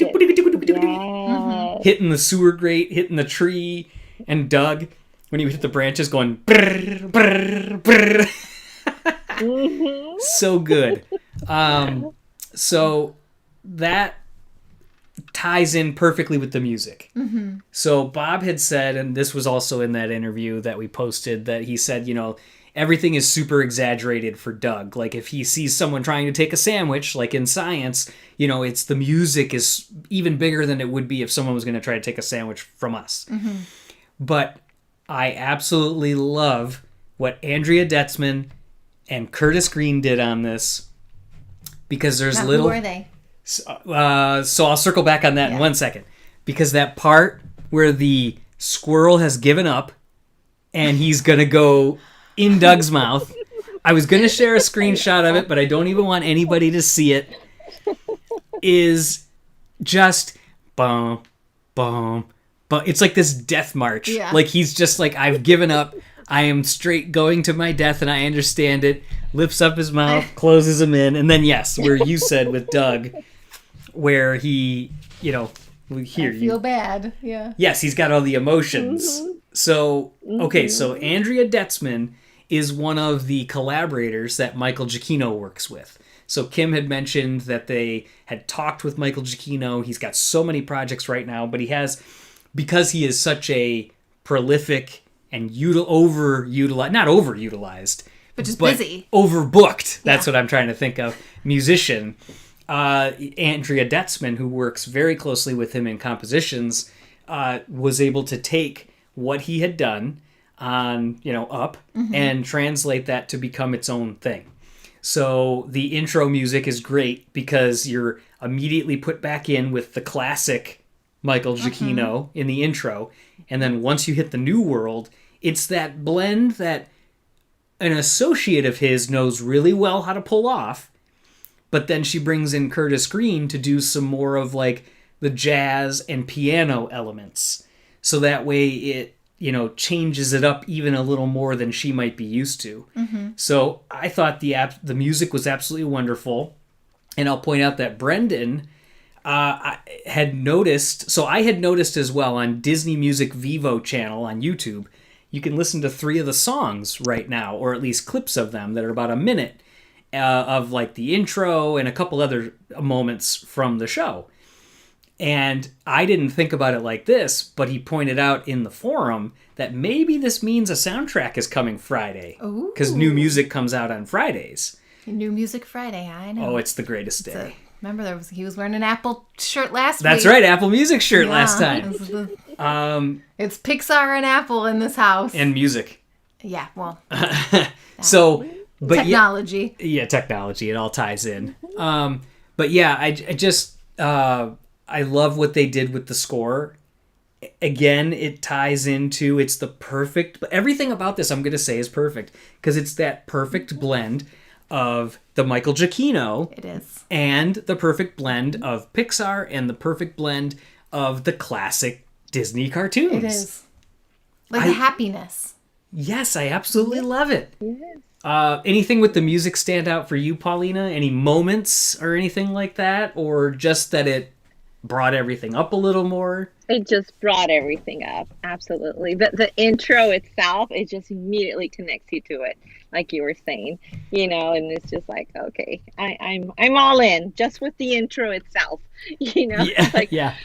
hitting the sewer grate, hitting the tree, and Doug, when he would hit the branches, going brrr, brrr, brrr. So good. So that ties in perfectly with the music. So Bob had said, and this was also in that interview that we posted, that he said, everything is super exaggerated for Doug. Like if he sees someone trying to take a sandwich, like in Science, it's the music is even bigger than it would be if someone was going to try to take a sandwich from us. But I absolutely love what Andrea Detzman and Curtis Green did on this, because there's Now, little... Who are they? So I'll circle back on that in 1 second. Because that part where the squirrel has given up and he's going to go in Doug's mouth, I was going to share a screenshot of it, but I don't even want anybody to see it, is just boom, boom, but it's like this death march. Yeah. Like he's just like, I've given up. I am straight going to my death and I understand it. Lifts up his mouth, closes him in. And then, yes, where you said with Doug, where he, here I feel bad. Yeah. Yes, he's got all the emotions. So, okay, so Andrea Detzman is one of the collaborators that Michael Giacchino works with. So Kim had mentioned that they had talked with Michael Giacchino. He's got so many projects right now, but he has, because he is such a prolific and not overutilized, but just busy. Overbooked. That's what I'm trying to think of. Musician. Andrea Detzman, who works very closely with him in compositions, was able to take what he had done on, Up, and translate that to become its own thing. So the intro music is great because you're immediately put back in with the classic Michael Giacchino in the intro. And then once you hit the new world, it's that blend that an associate of his knows really well how to pull off. But then she brings in Curtis Green to do some more of like the jazz and piano elements. So that way it, changes it up even a little more than she might be used to. So I thought the music was absolutely wonderful. And I'll point out that Brendan I had noticed as well on Disney Music Vivo channel on YouTube, you can listen to 3 of the songs right now, or at least clips of them that are about a minute of like the intro and a couple other moments from the show. And I didn't think about it like this, but he pointed out in the forum that maybe this means a soundtrack is coming Friday. Because new music comes out on Fridays. New Music Friday, I know. Oh, it's the greatest day. Remember, he was wearing an Apple shirt last week. That's right, Apple Music shirt last time. It's Pixar and Apple in this house. And music. Yeah, well. So, but technology. Yeah, technology. It all ties in. But yeah, I just... I love what they did with the score. Again, it ties into, it's the perfect, but everything about this I'm going to say is perfect, because it's that perfect blend of the Michael Giacchino. It is. And the perfect blend of Pixar and the perfect blend of the classic Disney cartoons. It is. Like the happiness. Yes, I absolutely love it. Yes. Anything with the music stand out for you, Paulina? Any moments or anything like that? Or just that it brought everything up a little more? It just brought everything up. Absolutely. The intro itself, it just immediately connects you to it, like you were saying, and it's just like, okay, I'm all in just with the intro itself, Yeah.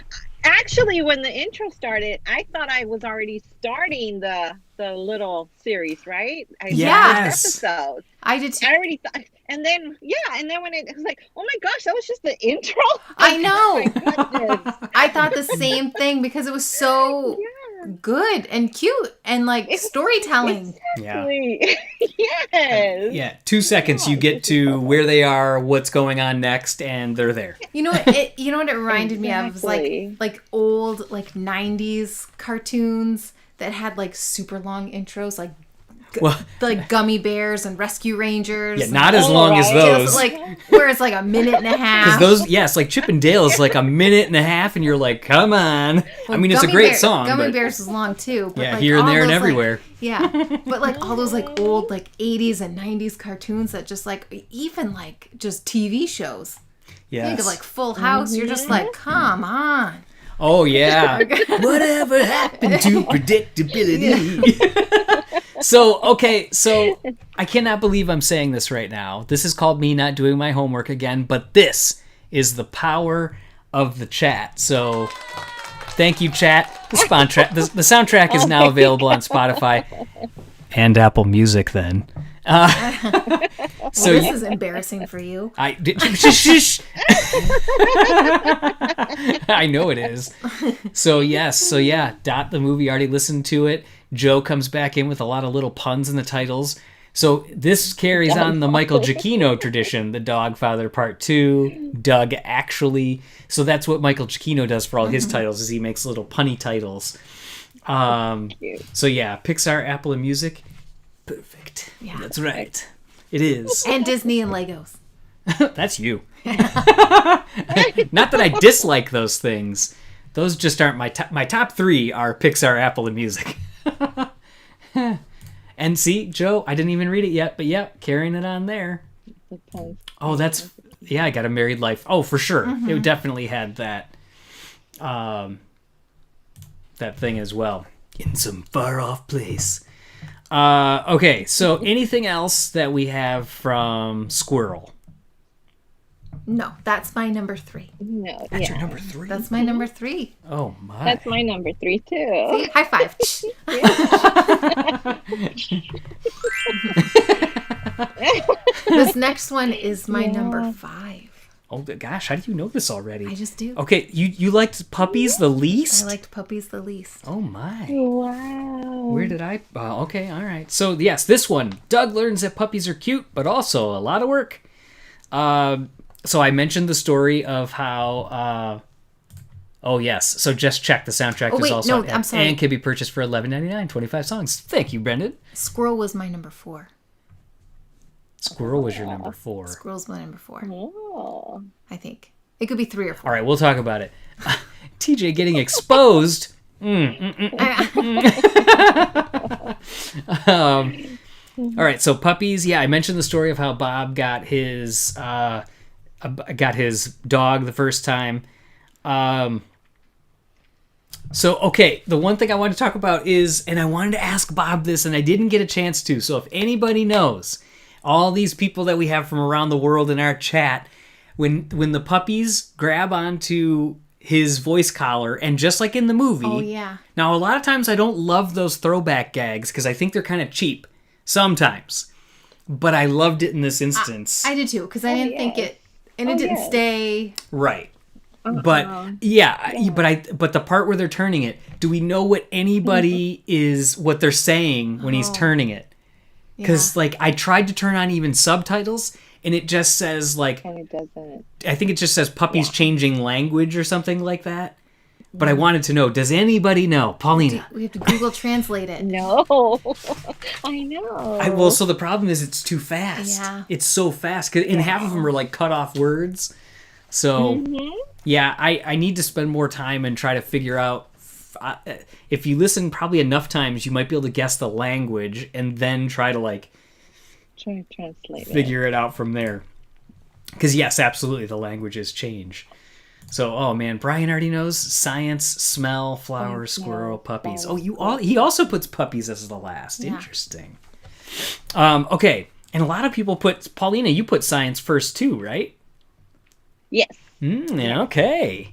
Actually, when the intro started, I thought I was already starting the little series, right? Yes. Episodes. I did too. I already thought, and then when it was like, oh my gosh, that was just the intro. I know. Oh my goodness. I thought the same thing because it was so good and cute and like storytelling. Exactly. Yes. Yeah, 2 seconds you get to where they are, what's going on next, and they're there. You know what it reminded me of? It was Exactly. like old 90s cartoons that had like super long intros, like Well, like gummy bears and rescue rangers. yeah, not as long as right. those. Like where it's like a minute and a half. Because those, yes, like Chip and Dale is like a minute and a half, and you're like, come on. I mean, it's a great song. Gummy but, Bears was long too. But yeah, like here and all there and those, everywhere. Yeah, but like all those like old like 80s and 90s cartoons that just like even like just TV shows. Yes. Think of like Full House. You're just like, come on. Oh, yeah. Whatever happened to predictability? So I cannot believe I'm saying this right now. This is called me not doing my homework again, but this is the power of the chat. So thank you, chat. The soundtrack is now available on Spotify and Apple Music then. So this is embarrassing for you. Shush. I know it is. So yeah, Dot the movie already listened to it. Joe comes back in with a lot of little puns in the titles. So this carries on the Michael Giacchino tradition, the Dogfather Part 2, Doug Actually. So that's what Michael Giacchino does for all his titles, is he makes little punny titles. So yeah, Pixar, Apple, and Music. Perfect. Yeah. That's right. It is. And Disney and Legos. That's you. Not that I dislike those things. Those just aren't my top. My top 3 are Pixar, Apple, and Music. And see, Joe, I didn't even read it yet, but yep, carrying it on there. Oh, that's, yeah, I Got a Married Life. Oh, for sure. It definitely had that that thing as well. In some far off place. Okay, so anything else that we have from Squirrel? No, that's my number 3. No, That's your number 3? That's my number 3. Oh, my. That's my number 3 too. High five. This next one is my number 5. Oh, gosh, how do you know this already? I just do. Okay, you liked Puppies the least? I liked Puppies the least. Oh, my. Wow. Where did I... okay, all right. So, yes, this one. Doug learns that puppies are cute, but also a lot of work. So I mentioned the story of how... oh, yes. So just check. The soundtrack is also... I'm sorry. And can be purchased for $11.99, 25 songs. Thank you, Brendan. Squirrel was my number 4. Squirrel was your number 4. Squirrel's my number 4. Oh. I think. It could be 3 or 4. All right, we'll talk about it. TJ getting exposed. All right, so puppies. Yeah, I mentioned the story of how Bob got his dog the first time. So, okay, the one thing I wanted to talk about is, and I wanted to ask Bob this, and I didn't get a chance to, so if anybody knows, all these people that we have from around the world in our chat, when the puppies grab onto his voice collar, and just like in the movie... Oh, yeah. Now, a lot of times I don't love those throwback gags, because I think they're kind of cheap. Sometimes. But I loved it in this instance. I did too, because I didn't think it... And it didn't stay... Right. But yeah, but the part where they're turning it, do we know what anybody is what they're saying when he's turning it? Because like I tried to turn on even subtitles, and it just says like, And it doesn't. I think it just says puppies changing language or something like that. But I wanted to know, does anybody know, Paulina? We have to Google Translate it. No. I know. Well, so the problem is it's too fast. Yeah. It's so fast, and half of them are like cut off words. So. Yeah, I need to spend more time and try to figure out... if you listen probably enough times, you might be able to guess the language and then try to, like... Try to translate figure it out from there. Because, yes, absolutely, the languages change. So, oh, man, Brian already knows science, smell, flower, squirrel, puppies. Oh, he also puts puppies as the last. Yeah. Interesting. Okay, and a lot of people put... Paulina, you put science first, too, right? Yes. Okay.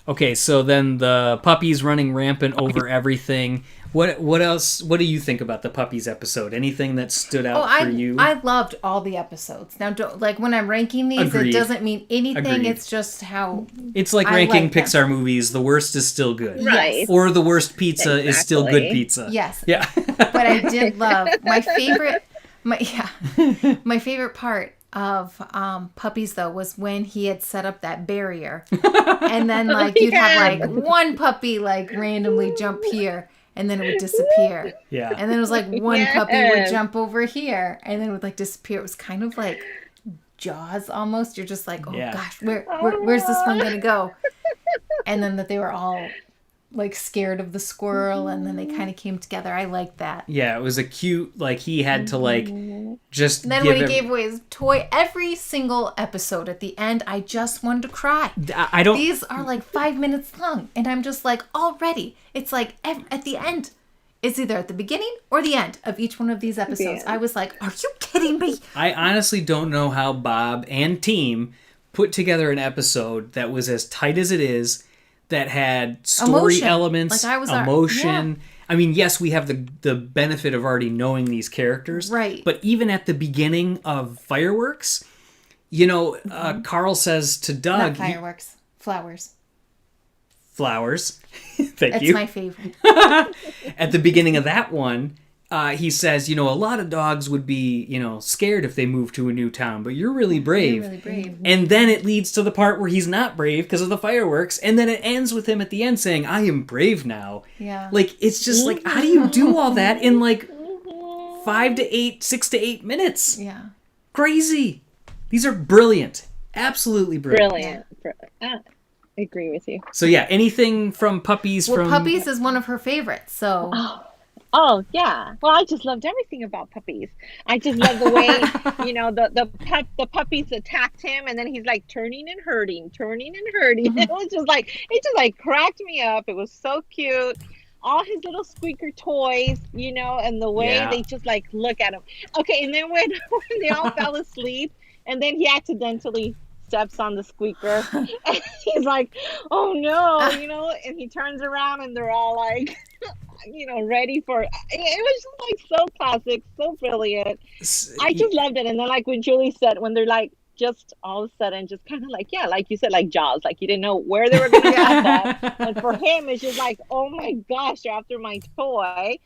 Okay, so then the puppies running rampant over everything. What else? What do you think about the puppies episode? Anything that stood out for you? I loved all the episodes. Now, like when I'm ranking these, Agreed. it doesn't mean anything. Agreed. It's just how it's like ranking Pixar movies. The worst is still good, Right? Or the worst pizza is still good pizza. Yes. Yeah. But I did love my favorite part of Puppies though was when he had set up that barrier, and then like you'd have like one puppy like randomly jump here, and then it would disappear. Yeah. And then it was like one Yes. puppy would jump over here, and then it would like disappear. It was kind of like Jaws almost. You're just like, oh Yeah. gosh, where's this one gonna go? And then that they were all like scared of the squirrel, and then they kind of came together. I like that. Yeah, it was a cute, like, he had to, like, just And then give when he him- gave away his toy, every single episode at the end, I just wanted to cry. I don't... These are like 5 minutes long, and I'm just like, already. It's like at the end. It's either at the beginning or the end of each one of these episodes. Yeah. I was like, are you kidding me? I honestly don't know how Bob and team put together an episode that was as tight as it is, that had story Emotion. elements, Like, I was emotion. I mean, yes, we have the benefit of already knowing these characters. Right. But even at the beginning of Fireworks, you know, Carl says to Doug... Not fireworks. Flowers. Flowers. Thank That's you. my favorite. At the beginning of that one, he says, you know, a lot of dogs would be, you know, scared if they moved to a new town, but you're really brave. You're really brave. And then it leads to the part where he's not brave because of the fireworks, and then it ends with him at the end saying, I am brave now. Yeah. Like, it's just like, how do you do all that in like 6 to 8 minutes? Yeah. Crazy. These are brilliant. Absolutely brilliant. Brilliant. I agree with you. So yeah, anything from Puppies Well, from... Puppies is one of her favorites, so... Oh yeah. Well, I just loved everything about Puppies. I just love the way, you know, the puppies attacked him, and then he's like turning and hurting. It was just like, it just like cracked me up. It was so cute. All his little squeaker toys, you know, and the way Yeah. they just like look at him. Okay, and then when they all fell asleep, and then he accidentally steps on the squeaker, and he's like, oh no, you know, and he turns around and they're all like, you know, ready for it. It was just like so classic, so brilliant. I just loved it. And then like when Julie said, when they're like just all of a sudden just kind of like, yeah, like you said, like Jaws, like you didn't know where they were gonna get that. And for him it's just like, oh my gosh, they're after my toy.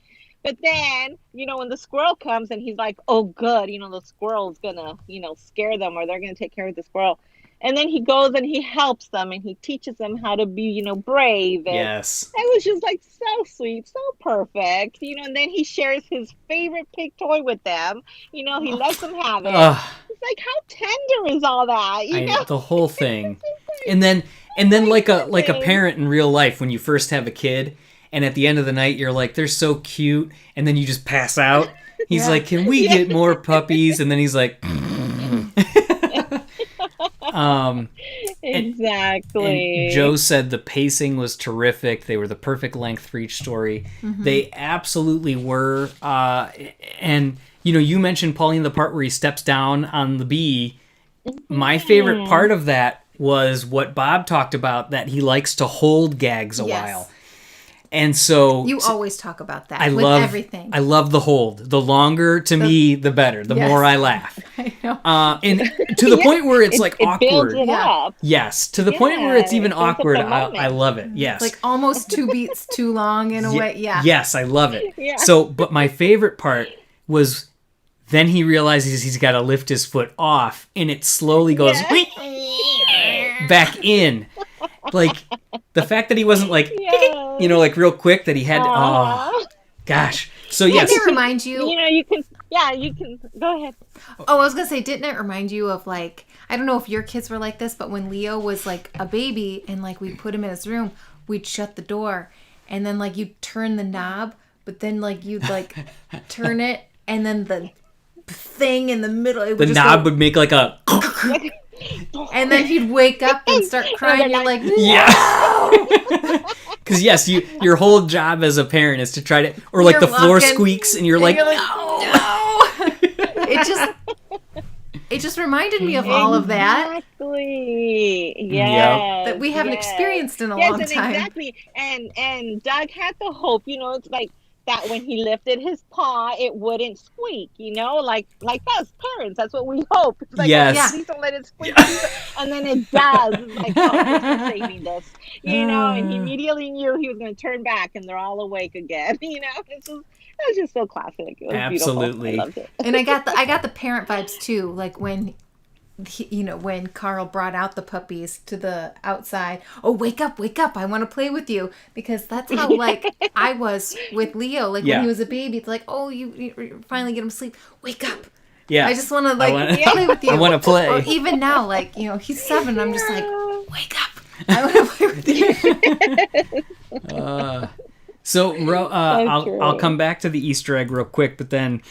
But then, you know, when the squirrel comes and he's like, oh good, you know, the squirrel's gonna, you know, scare them, or they're gonna take care of the squirrel. And then he goes and he helps them and he teaches them how to be, you know, brave. And Yes. it was just like so sweet, so perfect, you know. And then he shares his favorite pig toy with them. You know, he lets them have it. Ugh. It's like, how tender is all that? You know, The whole thing. And then like a parent in real life, when you first have a kid and at the end of the night you're like, they're so cute, and then you just pass out. He's Yeah. like, can we get more puppies? And then he's like exactly. And Joe said the pacing was terrific. They were the perfect length for each story. They absolutely were. And, you know, you mentioned, Pauline, the part where he steps down on the bee. My favorite part of that was what Bob talked about, that he likes to hold gags a Yes. while. And so... You always talk about that I with love everything. I love the hold. The longer, to me, the better. The Yes. more I laugh. I know. And to the point where it's like it builds awkward. it up. Yes, to the point where it's Yeah, even it builds up awkward. the I moment. love it. Yes. Like almost 2 beats too long in a way. Yeah. Yes, I love it. Yeah. So, but my favorite part was then he realizes he's got to lift his foot off, and it slowly goes back in. Like, the fact that he wasn't like, Yeah. you know, like real quick, that he had, oh, gosh. So, yes. Didn't it remind you? You know, you can go ahead. Oh, I was gonna say, didn't it remind you of like, I don't know if your kids were like this, but when Leo was like a baby and like we put him in his room, we'd shut the door and then like you'd turn the knob, but then like you'd like turn it and then the thing in the middle, it would The just knob go, would make like a, and then he'd wake up and start crying. You're like, yeah. Because, yes, your whole job as a parent is to try to, or like You're the floor looking, squeaks and you're and like, you're like, no. It just reminded me of all of that Exactly. Yes. that we haven't yes. experienced in a Yes, long and time. exactly. And Doug had the hope, you know, it's like that when he lifted his paw, it wouldn't squeak, you know, like us parents. That's what we hope. It's like, Yes. oh, please don't let it squeak. And then it does. It's like, oh, we're saving this, you know. And he immediately knew he was going to turn back, and they're all awake again. You know, it was just so classic. It was Absolutely. beautiful. I loved it. And I got the parent vibes too, like when when Carl brought out the puppies to the outside, oh, wake up, I want to play with you. Because that's how, like, I was with Leo. Like, when he was a baby, it's like, oh, you finally get him to sleep. Wake up. Yeah. I just want to, like, play with you. I want to play. Or even now, like, he's 7. I'm just like, wake up. I want to play with you. So, I'll come back to the Easter egg real quick, but then...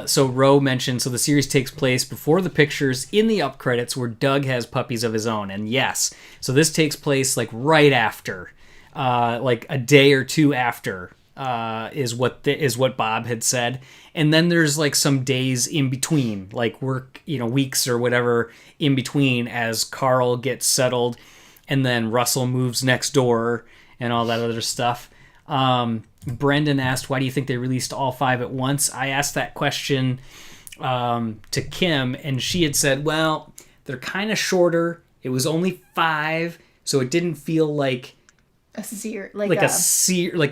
so Ro mentioned, so the series takes place before the pictures in the up credits where Doug has puppies of his own. And yes, so this takes place like right after, like a day or two after, is what Bob had said. And then there's like some days in between, like weeks or whatever in between as Carl gets settled and then Russell moves next door and all that other stuff. Brendan asked, why do you think they released all 5 at once? I asked that question to Kim, and she had said, well, they're kind of shorter. It was only 5, so it didn't feel like a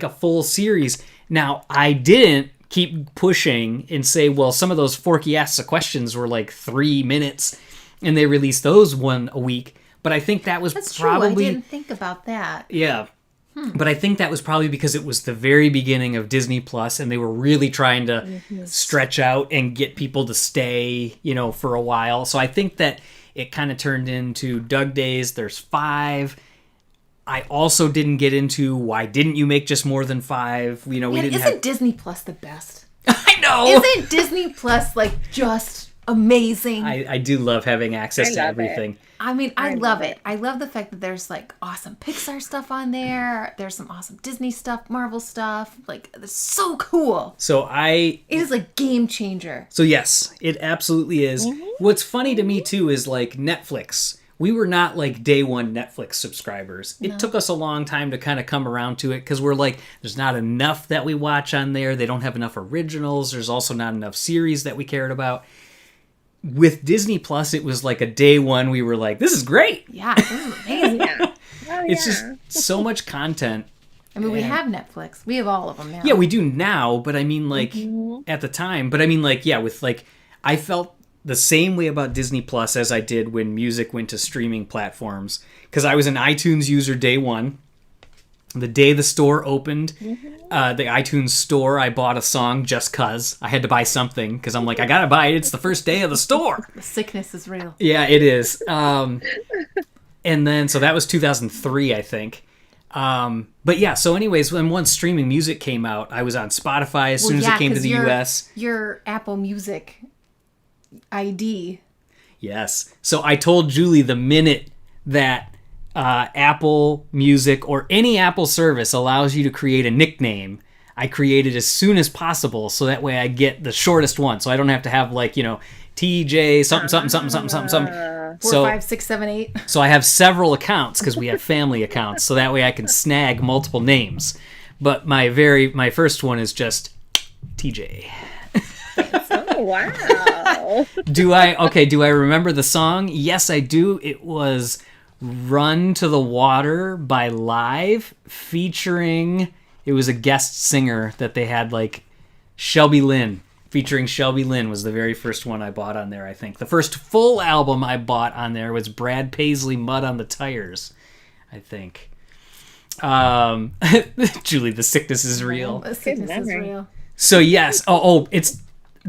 full series. Now, I didn't keep pushing and say, well, some of those Forky Asks the Questions were like 3 minutes, and they released those one a week. But I think that was That's probably... true. I didn't think about that. Yeah. But I think that was probably because it was the very beginning of Disney Plus, and they were really trying to stretch out and get people to stay, for a while. So I think that it kind of turned into Doug Days. There's 5. I also didn't get into why didn't you make just more than 5? We didn't Isn't Disney Plus the best? I know. Isn't Disney Plus like just amazing? I do love having access to everything. I mean, I love it. I love the fact that there's like awesome Pixar stuff on there. There's some awesome Disney stuff, Marvel stuff. Like, it's so cool. So it is a game changer. So yes, it absolutely is. Mm-hmm. What's funny to me too is like Netflix. We were not like day one Netflix subscribers. It took us a long time to kind of come around to it because we're like, there's not enough that we watch on there. They don't have enough originals. There's also not enough series that we cared about. With Disney Plus, it was like a day one. We were like, this is great. Yeah, this is amazing. It's just so much content. I mean, we have Netflix. We have all of them now. Yeah, we do now, but I mean, like, at the time. But I mean, like, yeah, with, like, I felt the same way about Disney Plus as I did when music went to streaming platforms. Because I was an iTunes user day one. The day the store opened, the iTunes store, I bought a song just cause. I had to buy something because I'm like, I gotta buy it. It's the first day of the store. The sickness is real. Yeah, it is. And then, so that was 2003, I think. But yeah, so anyways, when once streaming music came out, I was on Spotify as soon as it came to the US. Your Apple Music ID. Yes. So I told Julie the minute that Apple Music or any Apple service allows you to create a nickname, I create it as soon as possible so that way I get the shortest one. So I don't have to have like, TJ something. 4, 5, 6, 7, 8. So I have several accounts because we have family accounts. So that way I can snag multiple names. But my first one is just TJ. Oh, wow. Do I remember the song? Yes, I do. It was Run to the Water by Live featuring, it was a guest singer that they had, like Shelby Lynn. Featuring Shelby Lynn was the very first one I bought on there, I think. The first full album I bought on there was Brad Paisley, Mud on the Tires, I think. Julie, the sickness is real. The sickness is real. So yes, it's...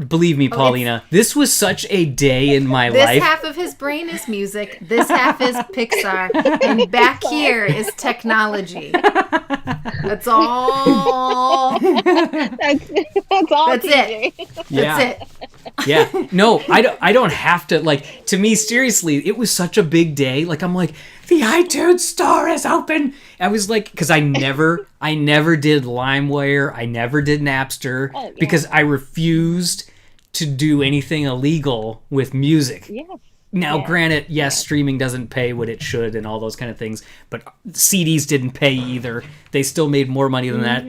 Believe me, Paulina, this was such a day in my life. This half of his brain is music. This half is Pixar. And back here is technology. That's all. That's all. That's it. Yeah. That's it. Yeah. No, I don't have to. Like, to me, seriously, it was such a big day. Like, I'm like, the iTunes store is open. I was like, because I never did LimeWire. I never did Napster because I refused to do anything illegal with music. Yeah. Now, granted, yes, streaming doesn't pay what it should and all those kind of things, but CDs didn't pay either. They still made more money than that.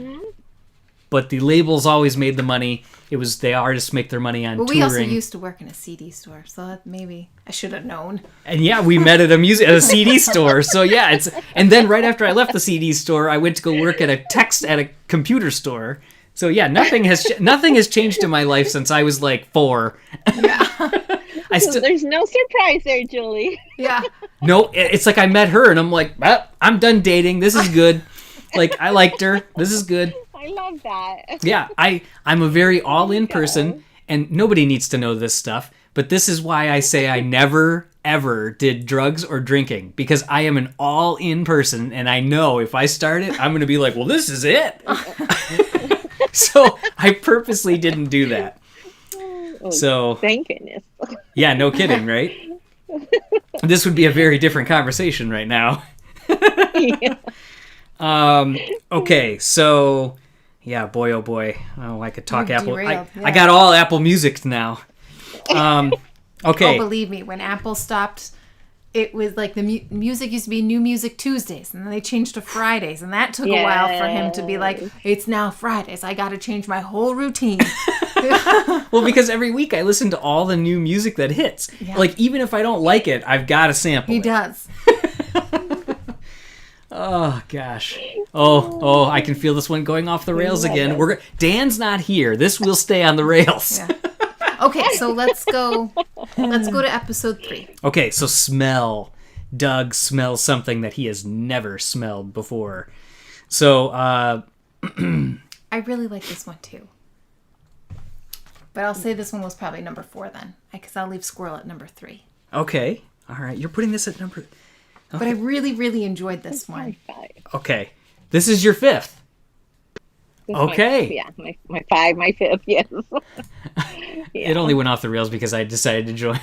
But the labels always made the money. It was the artists make their money on touring. We also used to work in a CD store, so that maybe I should have known. And yeah, we met at a CD store. So yeah, and then right after I left the CD store, I went to go work at a computer store. So yeah, nothing has changed in my life since I was like 4. Yeah. I still There's no surprise there, Julie. Yeah. no. It's like I met her and I'm like, I'm done dating. This is good. Like I liked her. This is good. I love that. Yeah, I'm a very all-in person, and nobody needs to know this stuff. But this is why I say I never ever did drugs or drinking, because I am an all-in person, and I know if I start it, I'm going to be like, well, this is it. So I purposely didn't do that. So thank goodness. yeah, no kidding, right? This would be a very different conversation right now. Yeah. Okay, so yeah, boy, oh boy. Oh, I could talk You're Apple. derailed, I yeah. got all Apple Music now. Okay. Oh, believe me, when Apple stopped, it was like the music used to be New Music Tuesdays, and then they changed to Fridays, and that took a while for him to be like, it's now Fridays. I got to change my whole routine. Well, because every week I listen to all the new music that hits. Yeah. Like, even if I don't like it, I've got to sample He it. does. Oh, gosh. Oh, I can feel this one going off the rails again. Dan's not here. This will stay on the rails. Yeah. Okay, so let's go to episode 3. Okay, so smell. Doug smells something that he has never smelled before. So, I really like this one too. But I'll say this one was probably number 4 then, because I'll leave Squirrel at number 3. okay. All right, you're putting this at number... But I really, really enjoyed this one. Okay. This is your 5th. Okay. My 5, my 5th, yes. It only went off the rails because I decided to join.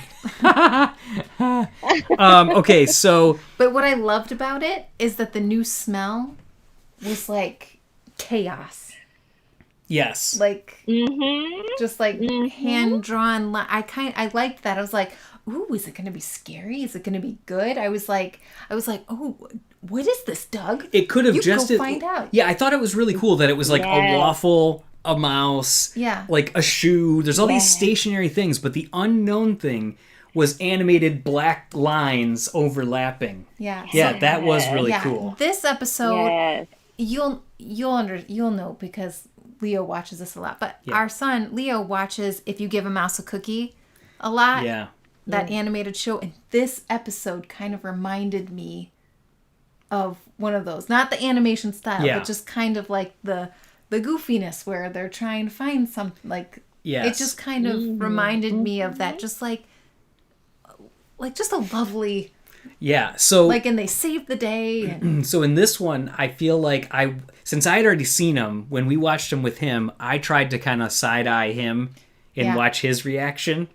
Okay, so... But what I loved about it is that the new smell was like chaos. Yes. Like, Mm-hmm. just like hand-drawn. I liked that. I was like, ooh, is it going to be scary? Is it going to be good? I was like, oh, what is this, Doug? It could have You just... go find out. Yeah, I thought it was really cool that it was like a Yes. waffle, a mouse, Yeah. like a shoe. There's all these Yes. stationary things, but the unknown thing was animated black lines overlapping. Yeah. Yeah, So- that was really yeah. cool. This episode, Yes. you'll know because Leo watches this a lot. But Yeah. our son Leo watches If You Give a Mouse a Cookie a lot. Yeah. That animated show, and this episode kind of reminded me of one of those. Not the animation style, Yeah. but just kind of like the goofiness where they're trying to find something. Like Yes. it just kind of reminded me of that. Just like just a lovely Yeah, so... and they saved the day. And So in this one, I feel like since I had already seen him, when we watched him with him, I tried to kind of side-eye him and Yeah. watch his reaction.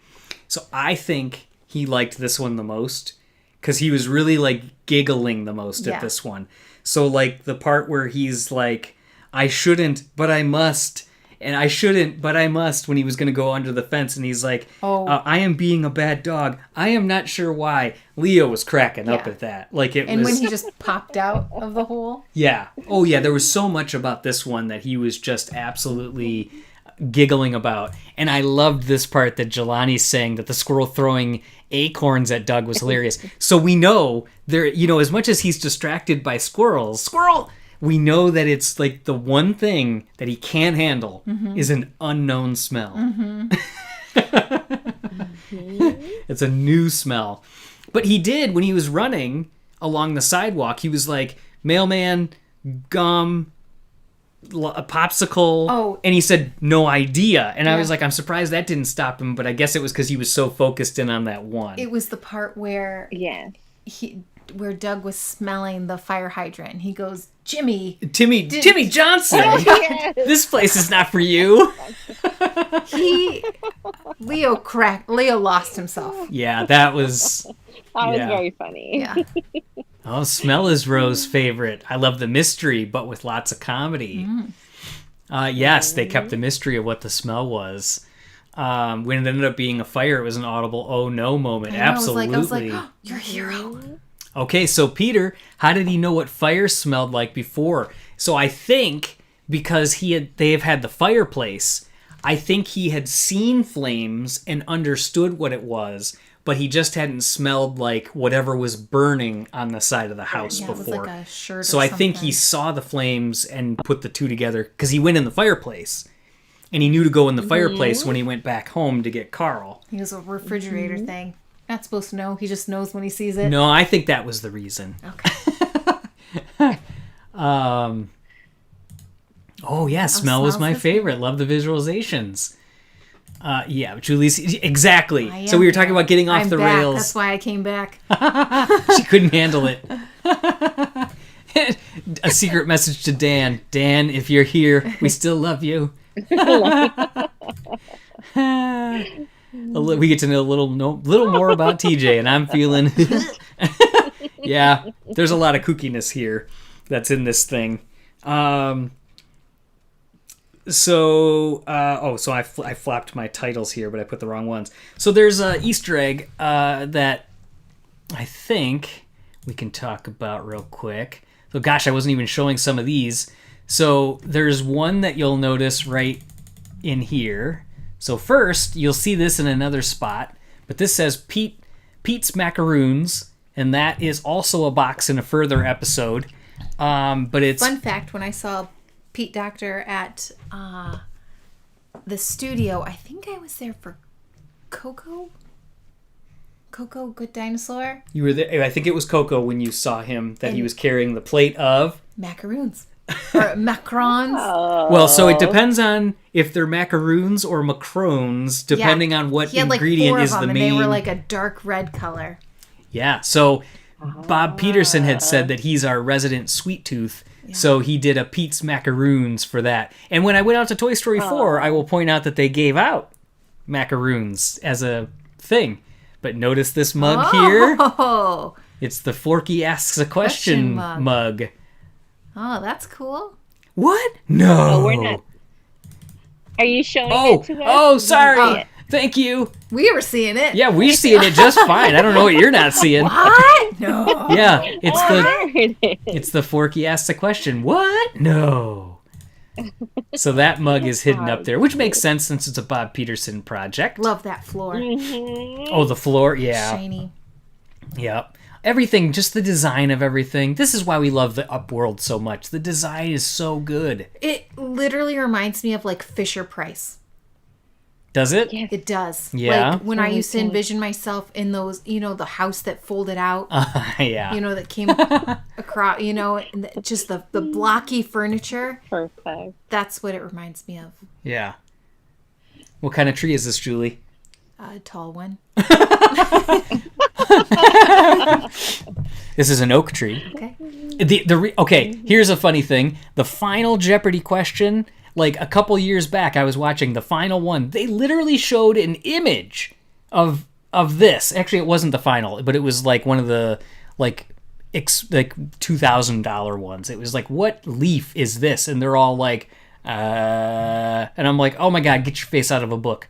So I think he liked this one the most because he was really like giggling the most Yeah. at this one. So like the part where he's like, I shouldn't, but I must. And I shouldn't, but I must, when he was going to go under the fence. And he's like, I am being a bad dog. I am not sure why. Leo was cracking up Yeah. at that. Like it and was... when he just popped out of the hole. Yeah. Oh, yeah. There was so much about this one that he was just absolutely giggling about. And I loved this part that Jelani's saying that the squirrel throwing acorns at Doug was hilarious. So we know there, as much as he's distracted by squirrel, we know that it's like the one thing that he can't handle is an unknown smell. It's a new smell. But he did, when he was running along the sidewalk, he was like, mailman, gum, a popsicle, and he said no idea, and I was like, I'm surprised that didn't stop him, but I guess it was because he was so focused in on that one. It was the part where Yes. where Doug was smelling the fire hydrant, and he goes, Timmy Johnson, Yes. this place is not for you. Leo lost himself. Yeah, that was That was very funny. Yeah. Oh, smell is Rose's favorite. I love the mystery, but with lots of comedy. Yes, they kept the mystery of what the smell was. When it ended up being a fire, it was an audible "oh no" moment. Absolutely. I was like, oh, you're a hero. Okay, so Peter, how did he know what fire smelled like before? So I think because they have had the fireplace, I think he had seen flames and understood what it was, but he just hadn't smelled like whatever was burning on the side of the house before. It was like a shirt. So or I think something. he saw the flames and put the two together because he went in the fireplace. And he knew to go in the fireplace when he went back home to get Carl. He was a refrigerator thing. Not supposed to know. He just knows when he sees it. No, I think that was the reason. Okay. Oh, yeah, smell was my favorite. Love the visualizations. Yeah, Julie's... Exactly. So we were talking about getting off the rails. That's why I came back. She couldn't handle it. A secret message to Dan. Dan, if you're here, we still love you. We get to know a little more about TJ, and I'm feeling... Yeah, there's a lot of kookiness here that's in this thing. So I flapped my titles here, but I put the wrong ones. So there's a Easter egg that I think we can talk about real quick. So gosh, I wasn't even showing some of these. So there's one that you'll notice right in here. So first, you'll see this in another spot, but this says Pete's Macaroons, and that is also a box in a further episode. But it's... Fun fact, when I saw Pete Doctor at the studio, I think I was there for Coco Good Dinosaur. You were there. I think it was Coco when you saw him, that he was carrying the plate of... Macaroons. Or macarons. Well, so it depends on if they're macaroons or macrones, depending on what ingredient is the main... And they were like a dark red color. Yeah, so Bob Peterson had said that he's our resident sweet tooth, so he did a Pete's Macaroons for that. And when I went out to Toy Story 4, I will point out that they gave out macaroons as a thing. But notice this mug here. It's the Forky Asks a Question mug. Oh, that's cool. What? No. Oh, we're not. Are you showing it to us? Oh, sorry. Thank you. We were seeing it. Yeah, we're seeing it just fine. I don't know what you're not seeing. What? No. Yeah, it's the Forky Asks a Question. What? No. So that mug is hidden up there, which makes sense since it's a Bob Peterson project. Love that floor. Mm-hmm. Oh, the floor, yeah. Shiny. Yep. Everything, just the design of everything. This is why we love the Upworld so much. The design is so good. It literally reminds me of like Fisher-Price. Does it? Yes. It does. Yeah. Like when I used to envision myself in those, the house that folded out. Yeah. That came across, and just the blocky furniture. Perfect. That's what it reminds me of. Yeah. What kind of tree is this, Julie? A tall one. This is an oak tree. Okay. Okay, here's a funny thing. The final Jeopardy question, like a couple years back, I was watching the final one. They literally showed an image of this. Actually, it wasn't the final, but it was like one of the like $2,000 ones. It was like, what leaf is this? And they're all like, and I'm like, oh my God, get your face out of a book.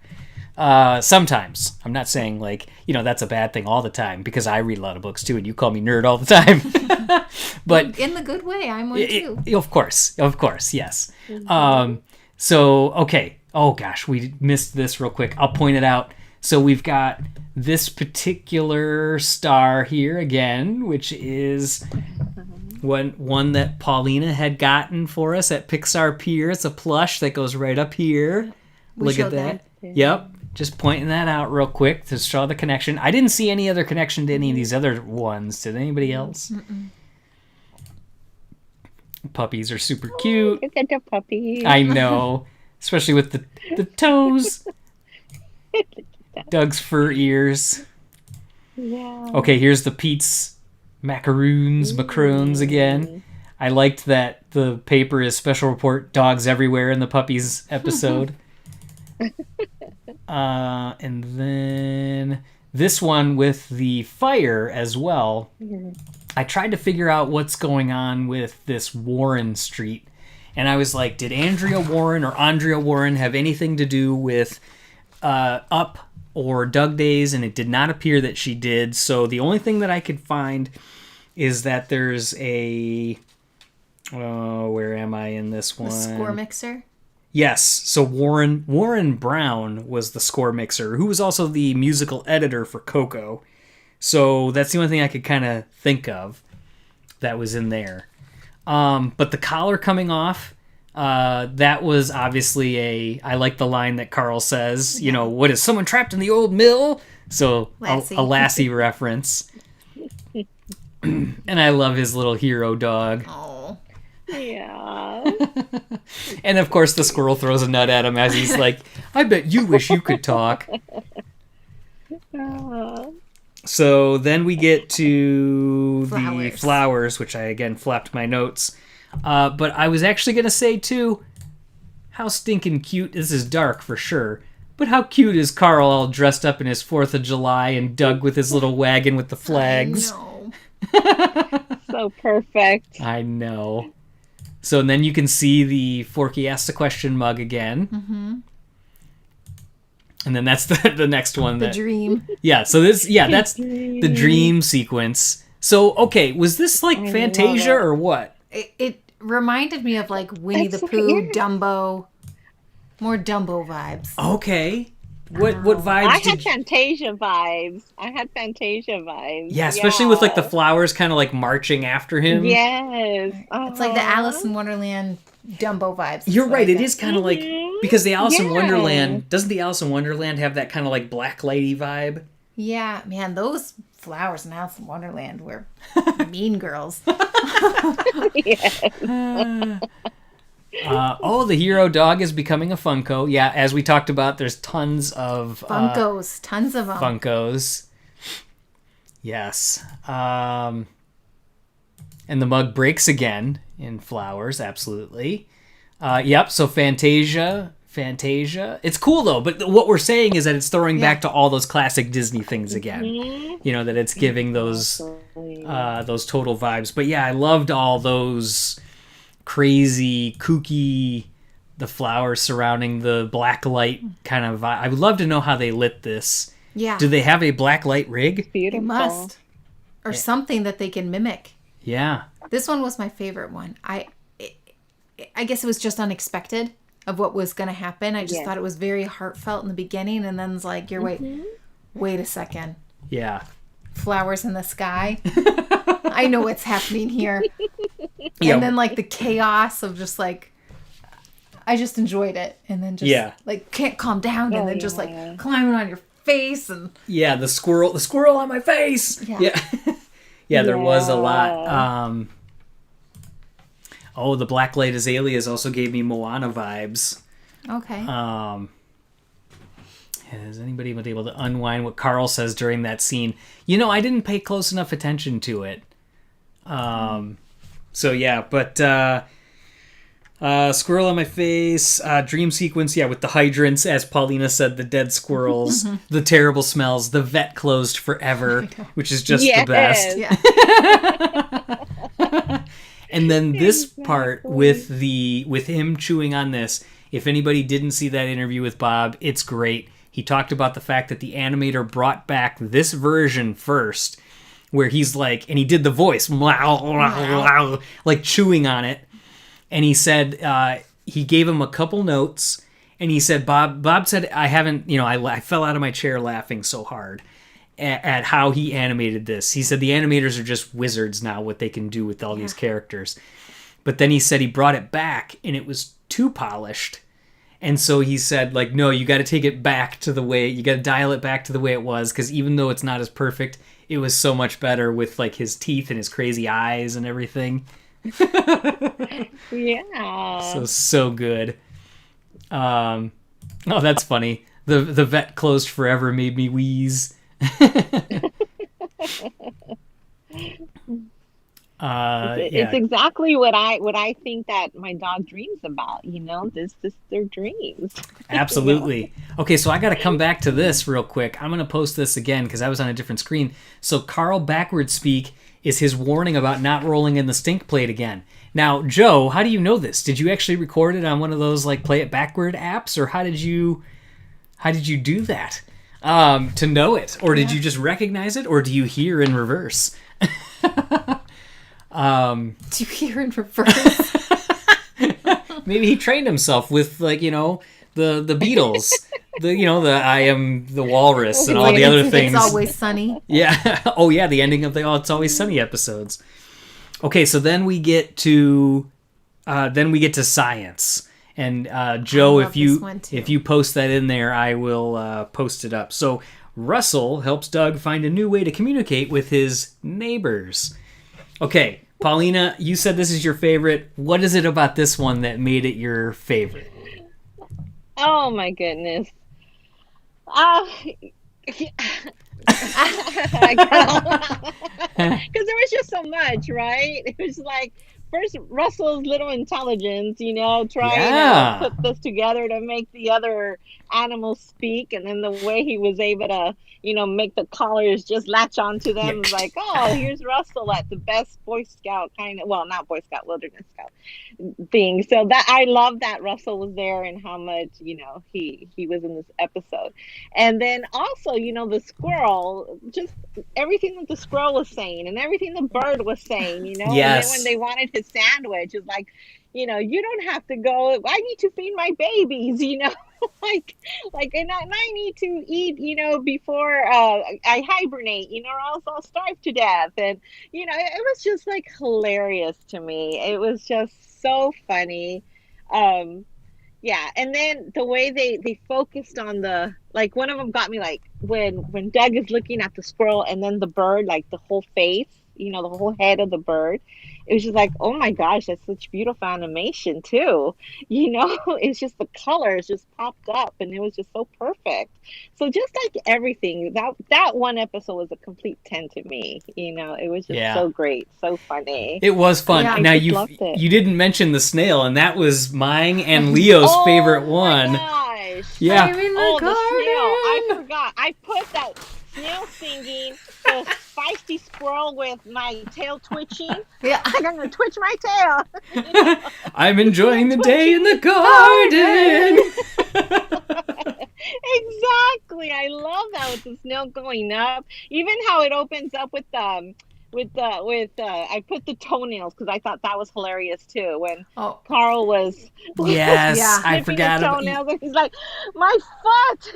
Sometimes. I'm not saying like, that's a bad thing all the time, because I read a lot of books too, and you call me nerd all the time. But in the good way, I'm one too. Of course, yes. So, okay. Oh gosh, we missed this real quick. I'll point it out. So we've got this particular star here again, which is one that Paulina had gotten for us at Pixar Pier. It's a plush that goes right up here. Look at that. Yep. Just pointing that out real quick to show the connection. I didn't see any other connection to any of these other ones. Did anybody else? Mm-mm. Puppies are super cute. Look at the puppies. I know. Especially with the toes. Doug's fur ears. Yeah. Okay, here's the Pete's macaroons again. I liked that the paper is special report dogs everywhere in the puppies episode. And then this one with the fire as well. I tried to figure out what's going on with this Warren Street. And I was like, did Andrea Warren or Andrea Warren have anything to do with Up or Doug Days? And it did not appear that she did. So the only thing that I could find is that there's a... Oh, where am I in this one? The score mixer? Yes, so Warren Brown was the score mixer, who was also the musical editor for Coco. So that's the only thing I could kind of think of that was in there. But the collar coming off, That was obviously I like the line that Carl says, you know, what is someone trapped in the old mill? So a Lassie reference. And I love his little hero dog. Oh. Yeah. And of course the squirrel throws a nut at him as he's like, I bet you wish you could talk. So then we get to the flowers, which I again flapped my notes. But I was actually going to say too, how stinking cute, this is dark for sure, but how cute is Carl all dressed up in his 4th of July and Doug with his little wagon with the flags. I know. So perfect. I know. So then you can see the Forky Asks the Question mug again. Mm-hmm. And then that's the next one. The dream. Yeah, so that's the dream sequence. So, okay, was this like Fantasia or what? It reminded me of like Winnie the Pooh, Dumbo. More Dumbo vibes. Okay. What vibes I had Fantasia vibes. Yeah, especially with like the flowers kind of like marching after him. Yes. It's like the Alice in Wonderland Dumbo vibes. You're right, it is kind of like, because the Alice in Wonderland, doesn't the Alice in Wonderland have that kind of like black lighty vibe? Yeah, man, those flowers in Alice in Wonderland were mean girls. Yes. The hero dog is becoming a Funko. Yeah, as we talked about, there's tons of Funkos, tons of them. Funkos. Yes. And the mug breaks again in flowers, absolutely. Yep, so Fantasia. It's cool though, but what we're saying is that it's throwing back to all those classic Disney things again. You know, that it's giving those total vibes. But yeah, I loved all those crazy, kooky, the flowers surrounding the black light kind of vibe. I would love to know how they lit this. Yeah. Do they have a black light rig? Beautiful. They must. Or something that they can mimic. Yeah. This one was my favorite one. I guess it was just unexpected of what was going to happen. I just thought it was very heartfelt in the beginning, and then it's like, wait a second. Yeah. Flowers in the sky. I know what's happening here. Yeah. And then like the chaos of just like, I just enjoyed it. And then just like can't calm down, and then just like climbing on your face and the squirrel on my face. Yeah, there was a lot. The black light azaleas also gave me Moana vibes. Okay. Has anybody been able to unwind what Carl says during that scene? You know, I didn't pay close enough attention to it. So yeah, but squirrel on my face, dream sequence, with the hydrants, as Paulina said, the dead squirrels, the terrible smells, the vet closed forever, which is just the best. Yeah. And then this part with him chewing on this, if anybody didn't see that interview with Bob, it's great. He talked about the fact that the animator brought back this version first, where he's like, and he did the voice, like chewing on it. And he said, he gave him a couple notes, and he said, Bob said, I fell out of my chair laughing so hard at how he animated this. He said the animators are just wizards now, what they can do with all these characters. But then he said he brought it back, and it was too polished. And so he said, like, no, you got to take it back to the way, you got to dial it back to the way it was, because even though it's not as perfect, it was so much better with, like, his teeth and his crazy eyes and everything. Yeah. So good. That's funny. The vet closed forever made me wheeze. It's exactly what I think that my dog dreams about. This their dreams. Absolutely. Okay, so I got to come back to this real quick. I'm going to post this again because I was on a different screen. So Carl backward speak is his warning about not rolling in the stink plate again. Now, Joe, how do you know this? Did you actually record it on one of those like play it backward apps, or how did you do that to know it, or did you just recognize it, or do you hear in reverse? Do you hear in reverse? Maybe he trained himself with the Beatles, the I Am the Walrus and all the other things. It's Always Sunny. Yeah. Oh yeah, the ending of the It's Always Sunny episodes. Okay, so then we get to then we get to science. And Joe, love this one, too. if you post that in there, I will post it up. So Russell helps Doug find a new way to communicate with his neighbors. Okay, Paulina, you said this is your favorite. What is it about this one that made it your favorite? Oh my goodness. Because there was just so much, right? It was like first Russell's little intelligence, trying Yeah. to put this together to make the other animals speak, and then the way he was able to, make the collars just latch onto them. It was like, oh, here's Russell at the best Boy Scout not Boy Scout, Wilderness Scout thing. So that I love that Russell was there and how much, he was in this episode. And then also, the squirrel, just everything that the squirrel was saying and everything the bird was saying, Yes. And then when they wanted his sandwich, it's like, you don't have to go, I need to feed my babies, and I need to eat, before I hibernate, or else I'll starve to death. And, it was just like hilarious to me. It was just so funny. Yeah. And then the way they focused on one of them got me, like when Doug is looking at the squirrel and then the bird, like the whole face, the whole head of the bird. It was just like, oh my gosh, that's such beautiful animation too. It's just the colors just popped up and it was just so perfect. So just like everything, that one episode was a complete 10 to me. It was just so great, so funny. It was fun. Yeah, now I just loved it. you didn't mention the snail, and that was mine and Leo's favorite one. Oh my gosh. Yeah. I'm in the Oh, the garden. snail. I forgot. I put that snail singing, the feisty squirrel with my tail twitching. Yeah. I'm going to twitch my tail. I'm enjoying the day in the garden. Exactly. I love that with the snail going up. Even how it opens up with I put the toenails because I thought that was hilarious too. When Carl was Yes, Yeah. I snipping forgot his about toenails, and he's like, my foot.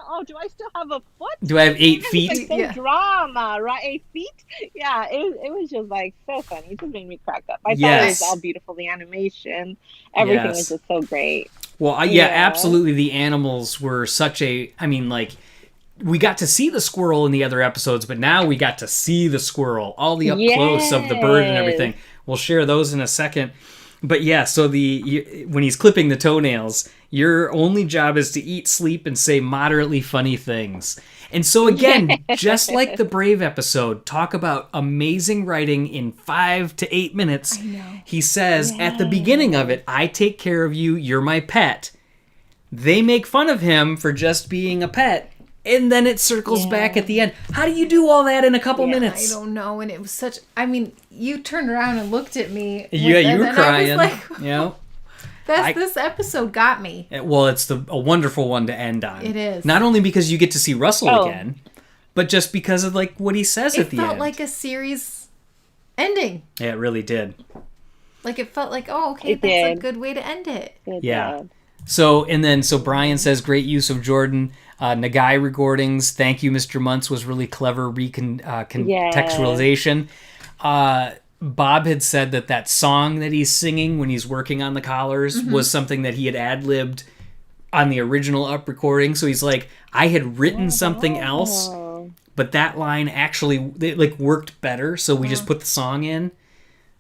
Oh, do I still have a foot? Do I have 8 It's feet? like so Yeah. drama, right? 8 feet. Yeah, it was just like so funny. It just made me crack up. I thought it Yes. was all beautiful. The animation, everything was just so great. Well, yeah, absolutely. The animals were we got to see the squirrel in the other episodes, but now we got to see the squirrel, all the up close of the bird and everything. We'll share those in a second. But yeah, so when he's clipping the toenails, your only job is to eat, sleep, and say moderately funny things. And so again, just like the Brave episode, talk about amazing writing in 5 to 8 minutes. I know. He says at the beginning of it, I take care of you, you're my pet. They make fun of him for just being a pet. And then it circles back at the end. How do you do all that in a couple minutes? I don't know. And it was you turned around and looked at me. Yeah, you were and crying. I was like, Yeah. this episode got me. Well, it's a wonderful one to end on. It is. Not only because you get to see Russell again, but just because of what he says at the end. It felt like a series ending. Yeah, it really did. Like it felt like, that's a good way to end it. Yeah. So Brian says, great use of Jordan. Nagai recordings. Thank you, Mr. Muntz. Was really clever contextualization. Bob had said that song that he's singing when he's working on the collars was something that he had ad-libbed on the original up recording. So he's like, I had written something else, but that line actually worked better. So we just put the song in.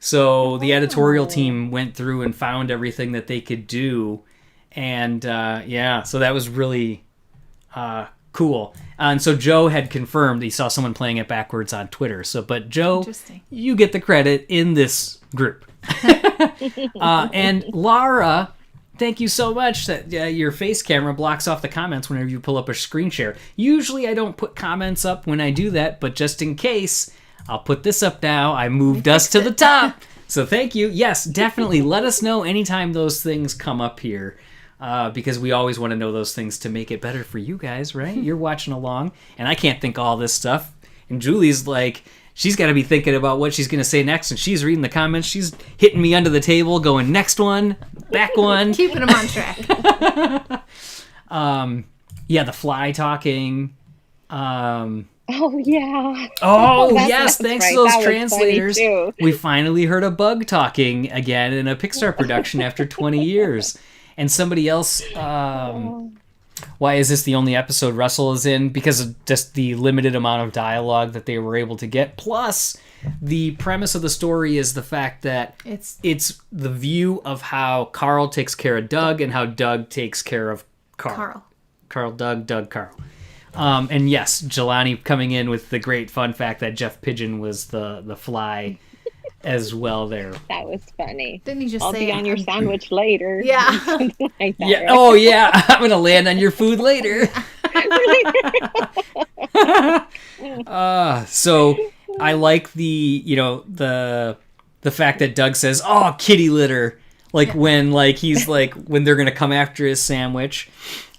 So the editorial team went through and found everything that they could do. And so that was really cool. And so Joe had confirmed he saw someone playing it backwards on Twitter. But Joe, you get the credit in this group. And Laura, thank you so much that your face camera blocks off the comments whenever you pull up a screen share. Usually I don't put comments up when I do that, but just in case, I'll put this up now. I moved us to the top. So thank you. Yes, definitely let us know anytime those things come up here. Because we always want to know those things to make it better for you guys, right? You're watching along, and I can't think all this stuff. And Julie's like, she's got to be thinking about what she's going to say next, and she's reading the comments. She's hitting me under the table, going, next one, back one. Keeping them on track. The fly talking. Oh yeah. Oh, That's- yes, that's thanks to right. those That was funny, translators. too. We finally heard a bug talking again in a Pixar production after 20 years. And somebody else, why is this the only episode Russell is in? Because of just the limited amount of dialogue that they were able to get. Plus, the premise of the story is the fact that it's the view of how Carl takes care of Doug and how Doug takes care of Carl. Doug, Carl. And yes, Jelani coming in with the great fun fact that Jeff Pigeon was the fly as well there. That was funny. Didn't he just I'll say be on your sandwich later. Yeah. Something like that, Yeah. right? Oh, yeah. I'm going to land on your food later. So I like the fact that Doug says, "Oh, kitty litter." When when they're going to come after his sandwich.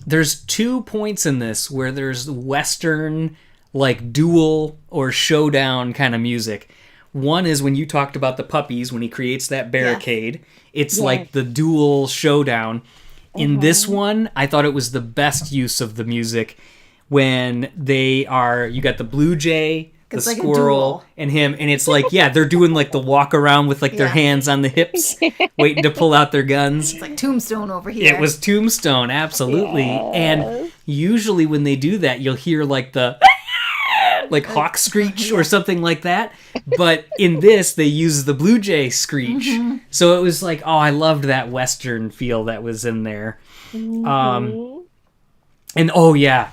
There's 2 points in this where there's Western, duel or showdown kind of music. One is when you talked about the puppies, when he creates that barricade. Yes. It's like the duel showdown. In this one, I thought it was the best use of the music when you got the blue jay, the squirrel, and him, and it's they're doing the walk around with their hands on the hips, waiting to pull out their guns. It's like Tombstone over here. It was Tombstone, absolutely. Yes. And usually when they do that, you'll hear the hawk screech or something like that. But in this, they use the blue jay screech. Mm-hmm. So it was I loved that Western feel that was in there. Mm-hmm. And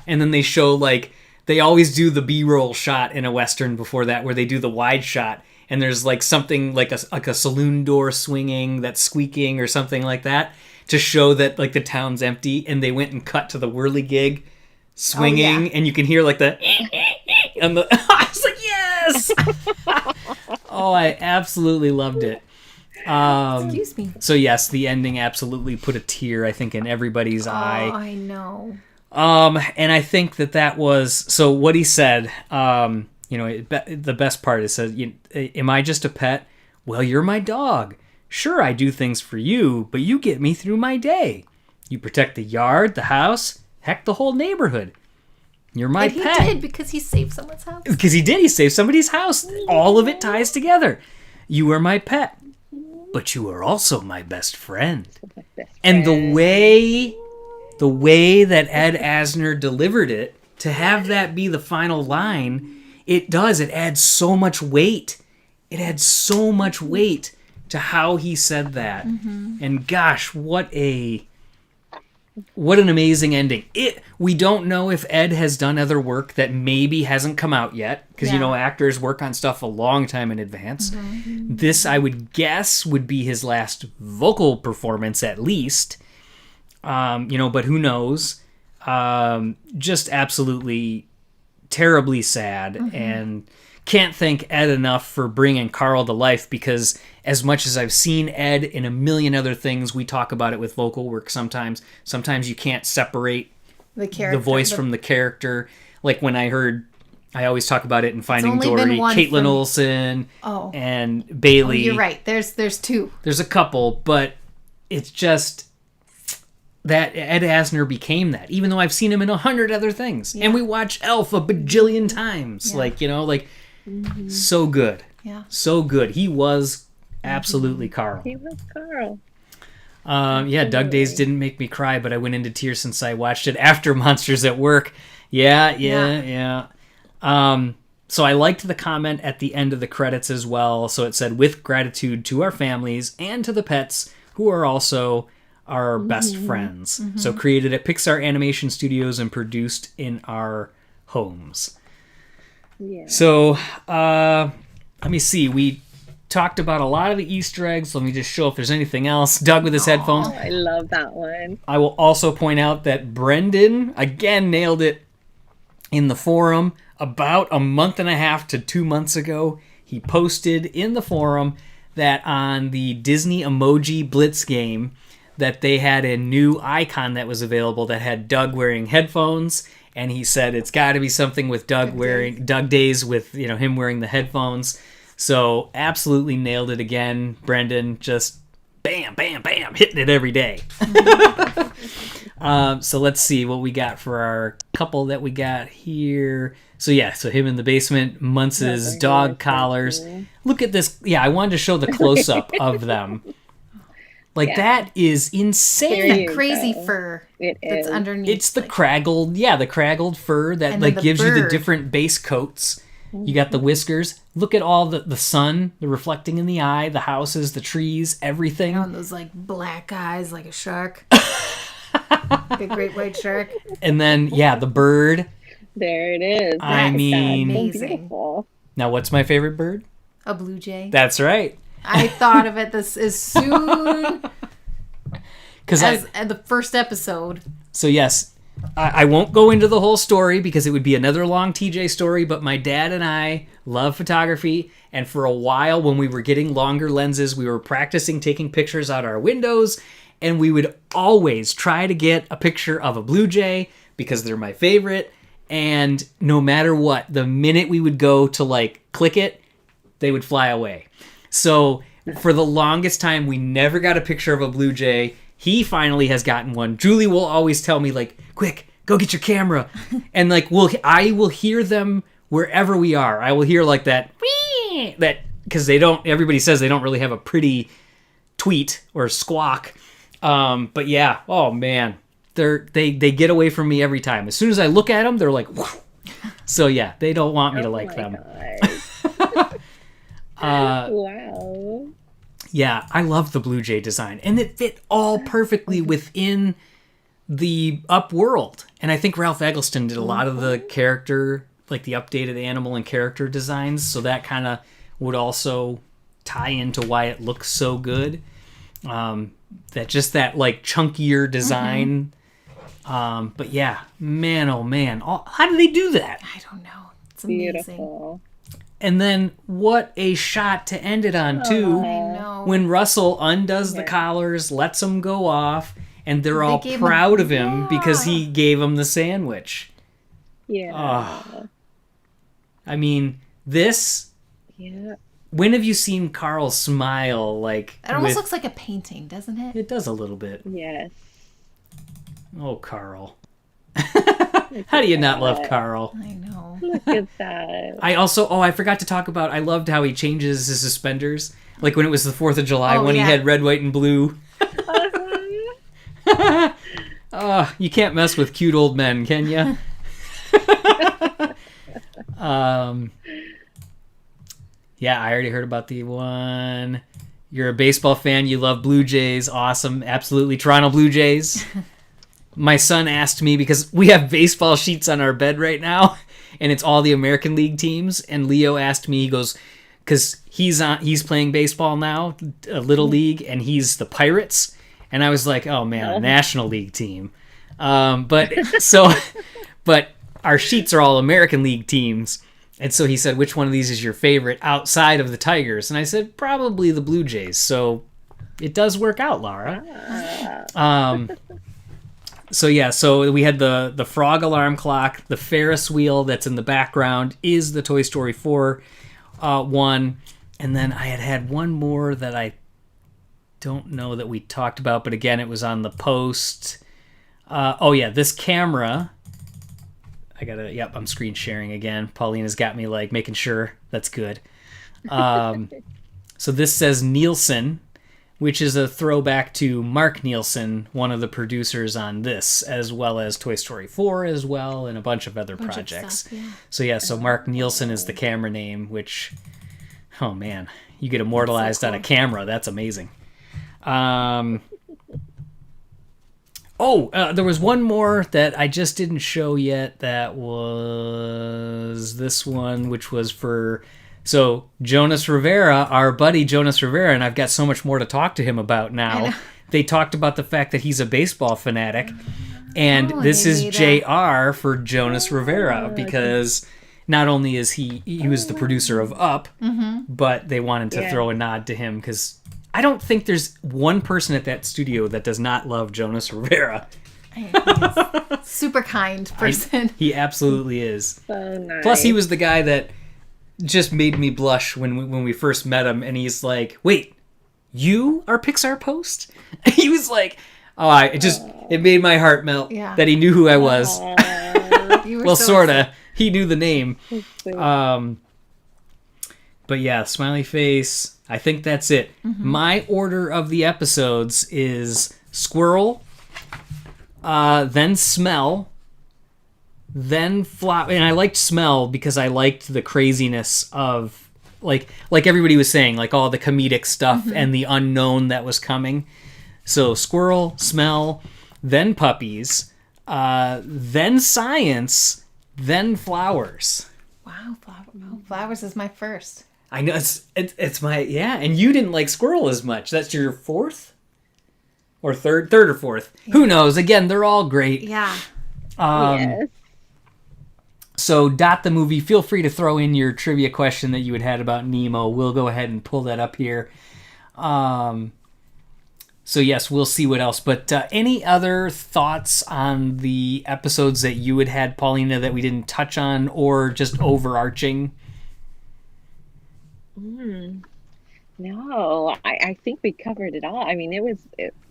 and then they show they always do the B-roll shot in a Western before that, where they do the wide shot, and there's something like a saloon door swinging that's squeaking or something like that to show that the town's empty, and they went and cut to the whirligig swinging, and you can hear the and the I was yes. I absolutely loved it. Excuse me. So yes, the ending absolutely put a tear, I think, in everybody's eye. Oh, I know. And I think that was so. What he said, the best part is, "Am I just a pet? Well, you're my dog. Sure, I do things for you, but you get me through my day. You protect the yard, the house, heck, the whole neighborhood. You're my pet." He did, because he saved someone's house. Because he did. He saved somebody's house. All of it ties together. You are my pet, but you are also my best friend. And the way that Ed Asner delivered it, to have that be the final line, it adds so much weight. It adds so much weight to how he said that. Mm-hmm. And gosh, what an amazing ending. We don't know if Ed has done other work that maybe hasn't come out yet, because actors work on stuff a long time in advance. Mm-hmm. This, I would guess, would be his last vocal performance at least. But who knows? Just absolutely terribly sad, and can't thank Ed enough for bringing Carl to life, because as much as I've seen Ed in a million other things, we talk about it with vocal work sometimes you can't separate the voice from the character. When I always talk about it in Finding Dory, Caitlin Olsen and Bailey. Oh, you're right. There's two. There's a couple, but it's just that Ed Asner became that, even though I've seen him in 100 other things. Yeah. And we watch Elf a bajillion times. Yeah. So good. Yeah. So good. He was absolutely Carl. He was Carl. Doug Days didn't make me cry, but I went into tears since I watched it after Monsters at Work. Yeah. So I liked the comment at the end of the credits as well. So it said, "With gratitude to our families and to the pets who are also our best friends." Mm-hmm. So created at Pixar Animation Studios and produced in our homes. Yeah. So let me see. We talked about a lot of the Easter eggs. Let me just show if there's anything else. Doug with his headphones. I love that one. I will also point out that Brendan, again, nailed it in the forum about a month and a half to 2 months ago. He posted in the forum that on the Disney Emoji Blitz game, that they had a new icon that was available that had Doug wearing headphones, and he said it's got to be something with Doug Days with him wearing the headphones. So absolutely nailed it again, Brendan. Just bam, bam, bam, hitting it every day. So let's see what we got for our couple that we got here. So him in the basement, Muntz's dog collars. Look at this. Yeah, I wanted to show the close-up of them. Like, that is insane. That crazy fur that's underneath. It's the craggled fur that like gives you the different base coats. You got the whiskers. Look at all the sun, the reflecting in the eye, the houses, the trees, everything. And those like black eyes like a shark. The great white shark. And then, the bird. There it is. I mean, amazing. Now, what's my favorite bird? A blue jay. That's right. I thought of it this as soon as the first episode. So yes, I won't go into the whole story because it would be another long TJ story, but my dad and I love photography, and for a while when we were getting longer lenses, we were practicing taking pictures out our windows, and we would always try to get a picture of a blue jay because they're my favorite, and no matter what, the minute we would go to like click it, they would fly away. So for the longest time, we never got a picture of a blue jay. He finally has gotten one. Julie will always tell me, like, quick, go get your camera. And like, I will hear them wherever we are. I will hear like that, because everybody says they don't really have a pretty tweet or squawk. But yeah, oh man, they get away from me every time. As soon as I look at them, they're like, whoo. So yeah, they don't want me to like them. Wow. Yeah, I love the Blue Jay design. And it fit all perfectly within the Up world. And I think Ralph Eggleston did a lot of the character, like the updated animal and character designs. So that kind of would also tie into why it looks so good. That like chunkier design. But yeah, man, oh man. How do they do that? I don't know. It's amazing. Beautiful. And then what a shot to end it on, too. I know. When Russell undoes the collars, lets them go off, and they're all proud of him because he gave them the sandwich. Yeah. I mean, this... Yeah. When have you seen Carl smile? Like, it almost looks like a painting, doesn't it? It does a little bit. Yes. Oh, Carl. How do you not love Carl? I know. Look at that. I forgot to talk about, I loved how he changes his suspenders. Like when it was the 4th of July when he had red, white, and blue. You can't mess with cute old men, can you? Yeah, I already heard about the one. You're a baseball fan. You love Blue Jays. Awesome. Absolutely. Toronto Blue Jays. My son asked me, because we have baseball sheets on our bed right now, and it's all the American League teams. And Leo asked me, he goes, because he's playing baseball now, a little league, and he's the Pirates. And I was like, oh man, a National League team. But our sheets are all American League teams. And so he said, which one of these is your favorite outside of the Tigers? And I said, probably the Blue Jays. So it does work out, Laura. So we had the frog alarm clock. The Ferris wheel that's in the background is the Toy Story 4 one. And then I had one more that I don't know that we talked about, but again, it was on the post. This camera. I'm screen sharing again. Paulina's got me like making sure that's good. So this says Nielsen, which is a throwback to Mark Nielsen, one of the producers on this, as well as Toy Story 4 as well, and a bunch of other projects. So Mark Nielsen is the camera name, which, oh man, you get immortalized on a camera. That's amazing. There was one more that I just didn't show yet. That was this one, which was for... So Jonas Rivera, our buddy Jonas Rivera, and I've got so much more to talk to him about now. They talked about the fact that he's a baseball fanatic, and this is JR for Jonas Rivera, because not only is he was the producer of Up, but they wanted to throw a nod to him, because I don't think there's one person at that studio that does not love Jonas Rivera. Super kind person. He absolutely is. So nice. Plus, he was the guy that just made me blush when we first met him, and he's like, "Wait, you are Pixar Post?" He was like, it made my heart melt that he knew who I was. You were Well, so sorta. he knew the name. Sweet. But yeah, smiley face. I think that's it. My order of the episodes is squirrel, then smell, then flop. And I liked smell because I liked the craziness of like everybody was saying, like all the comedic stuff and the unknown that was coming. So squirrel, smell, then puppies, then science, then flowers. Wow, flowers is my first. I know it's my and you didn't like squirrel as much. That's your fourth or third or fourth. Yeah. Who knows? Again, they're all great. Yeah. Yes. So Dot the Movie, feel free to throw in your trivia question that you had about Nemo. We'll go ahead and pull that up here. So yes, we'll see what else. But any other thoughts on the episodes that you had, Paulina, that we didn't touch on, or just overarching? No, I think we covered it all. I mean,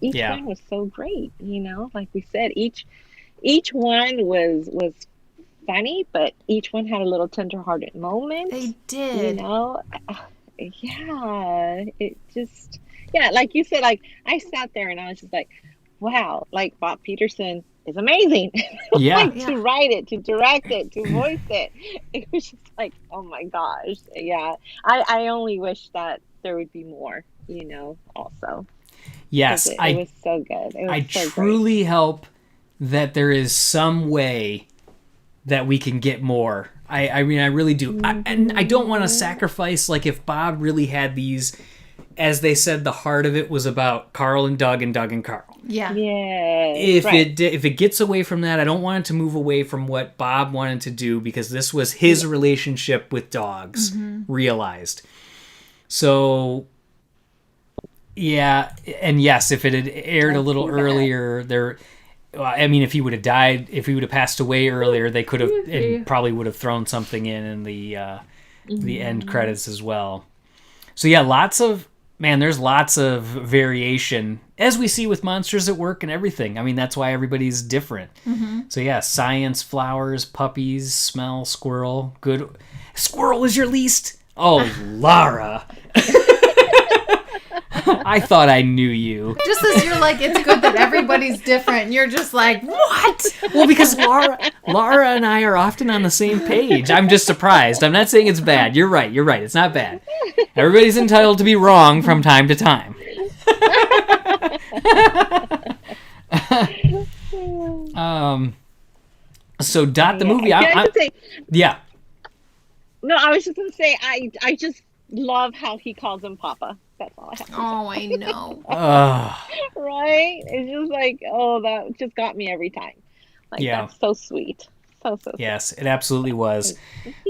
each one was so great. Like we said, each one was funny, but each one had a little tender-hearted moment. They did. It just, like you said, like I sat there and I was just like, wow, like Bob Peterson is amazing. Yeah. To write it, to direct it, to voice it. It was just like, oh my gosh. Yeah. I only wish that there would be more, also. Yes. It was so good. It was I so truly great. hope that there is some way that we can get more. I mean, I really do. And I don't want to sacrifice, like if Bob really had these, as they said, the heart of it was about Carl and Doug and Carl. Yeah. Yeah. If it gets away from that, I don't want it to move away from what Bob wanted to do, because this was his relationship with dogs realized. So, yeah, and yes, if it had aired a little earlier, I mean, if he would have died, if he would have passed away earlier, they could have, and probably would have thrown something in the end credits as well. So yeah, there's lots of variation, as we see with Monsters at Work and everything. I mean, that's why everybody's different. So yeah, science, flowers, puppies, smell, squirrel. Good. Squirrel is your least? Oh, Lara. I thought I knew you. Just as you're like, it's good that everybody's different, and you're just like, what? Well, because Lara and I are often on the same page. I'm just surprised. I'm not saying it's bad. You're right. It's not bad. Everybody's entitled to be wrong from time to time. So Dot the Movie. Yeah. No, I was just going to say, I just love how he calls him Papa. That's all I have to say. Oh, I know. Right? It's just like, that just got me every time. Like, that's so sweet. So sweet. Yes, it absolutely was.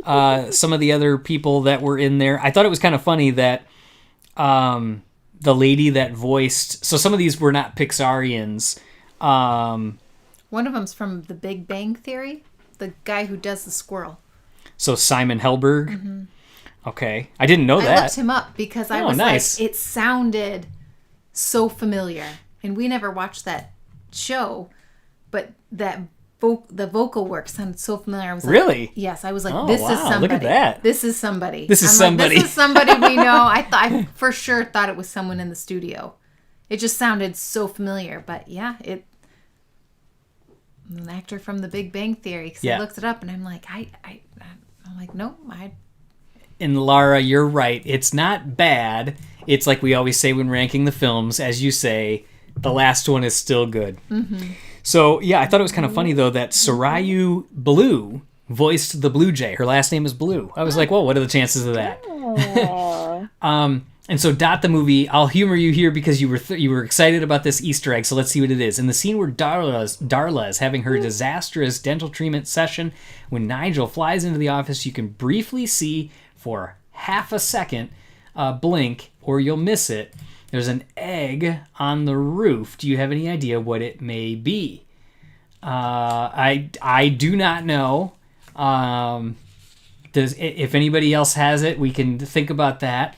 Some of the other people that were in there, I thought it was kind of funny that the lady that voiced, so some of these were not Pixarians. One of them's from The Big Bang Theory, the guy who does the squirrel. So Simon Helberg. Okay, I didn't know that. I looked him up because I was nice. Like, it sounded so familiar, and we never watched that show, but the vocal work sounded so familiar. I was like, really? Yes, I was like, this is somebody. Look at that. This is somebody. This is somebody. This is somebody we know. I for sure thought it was someone in the studio. It just sounded so familiar, but yeah, an actor from The Big Bang Theory. Because I looked it up, and I'm like, I'm like, nope, And Lara, you're right. It's not bad. It's like we always say when ranking the films, as you say, the last one is still good. So, yeah, I thought it was kind of funny, though, that Sarayu Blue voiced the Blue Jay. Her last name is Blue. I was like, well, what are the chances of that? And so Dot the Movie, I'll humor you here because you were excited about this Easter egg, so let's see what it is. In the scene where Darla is having her disastrous dental treatment session, when Nigel flies into the office, you can briefly see for half a second blink, or you'll miss it. There's an egg on the roof. Do you have any idea what it may be? I do not know. If anybody else has it, we can think about that.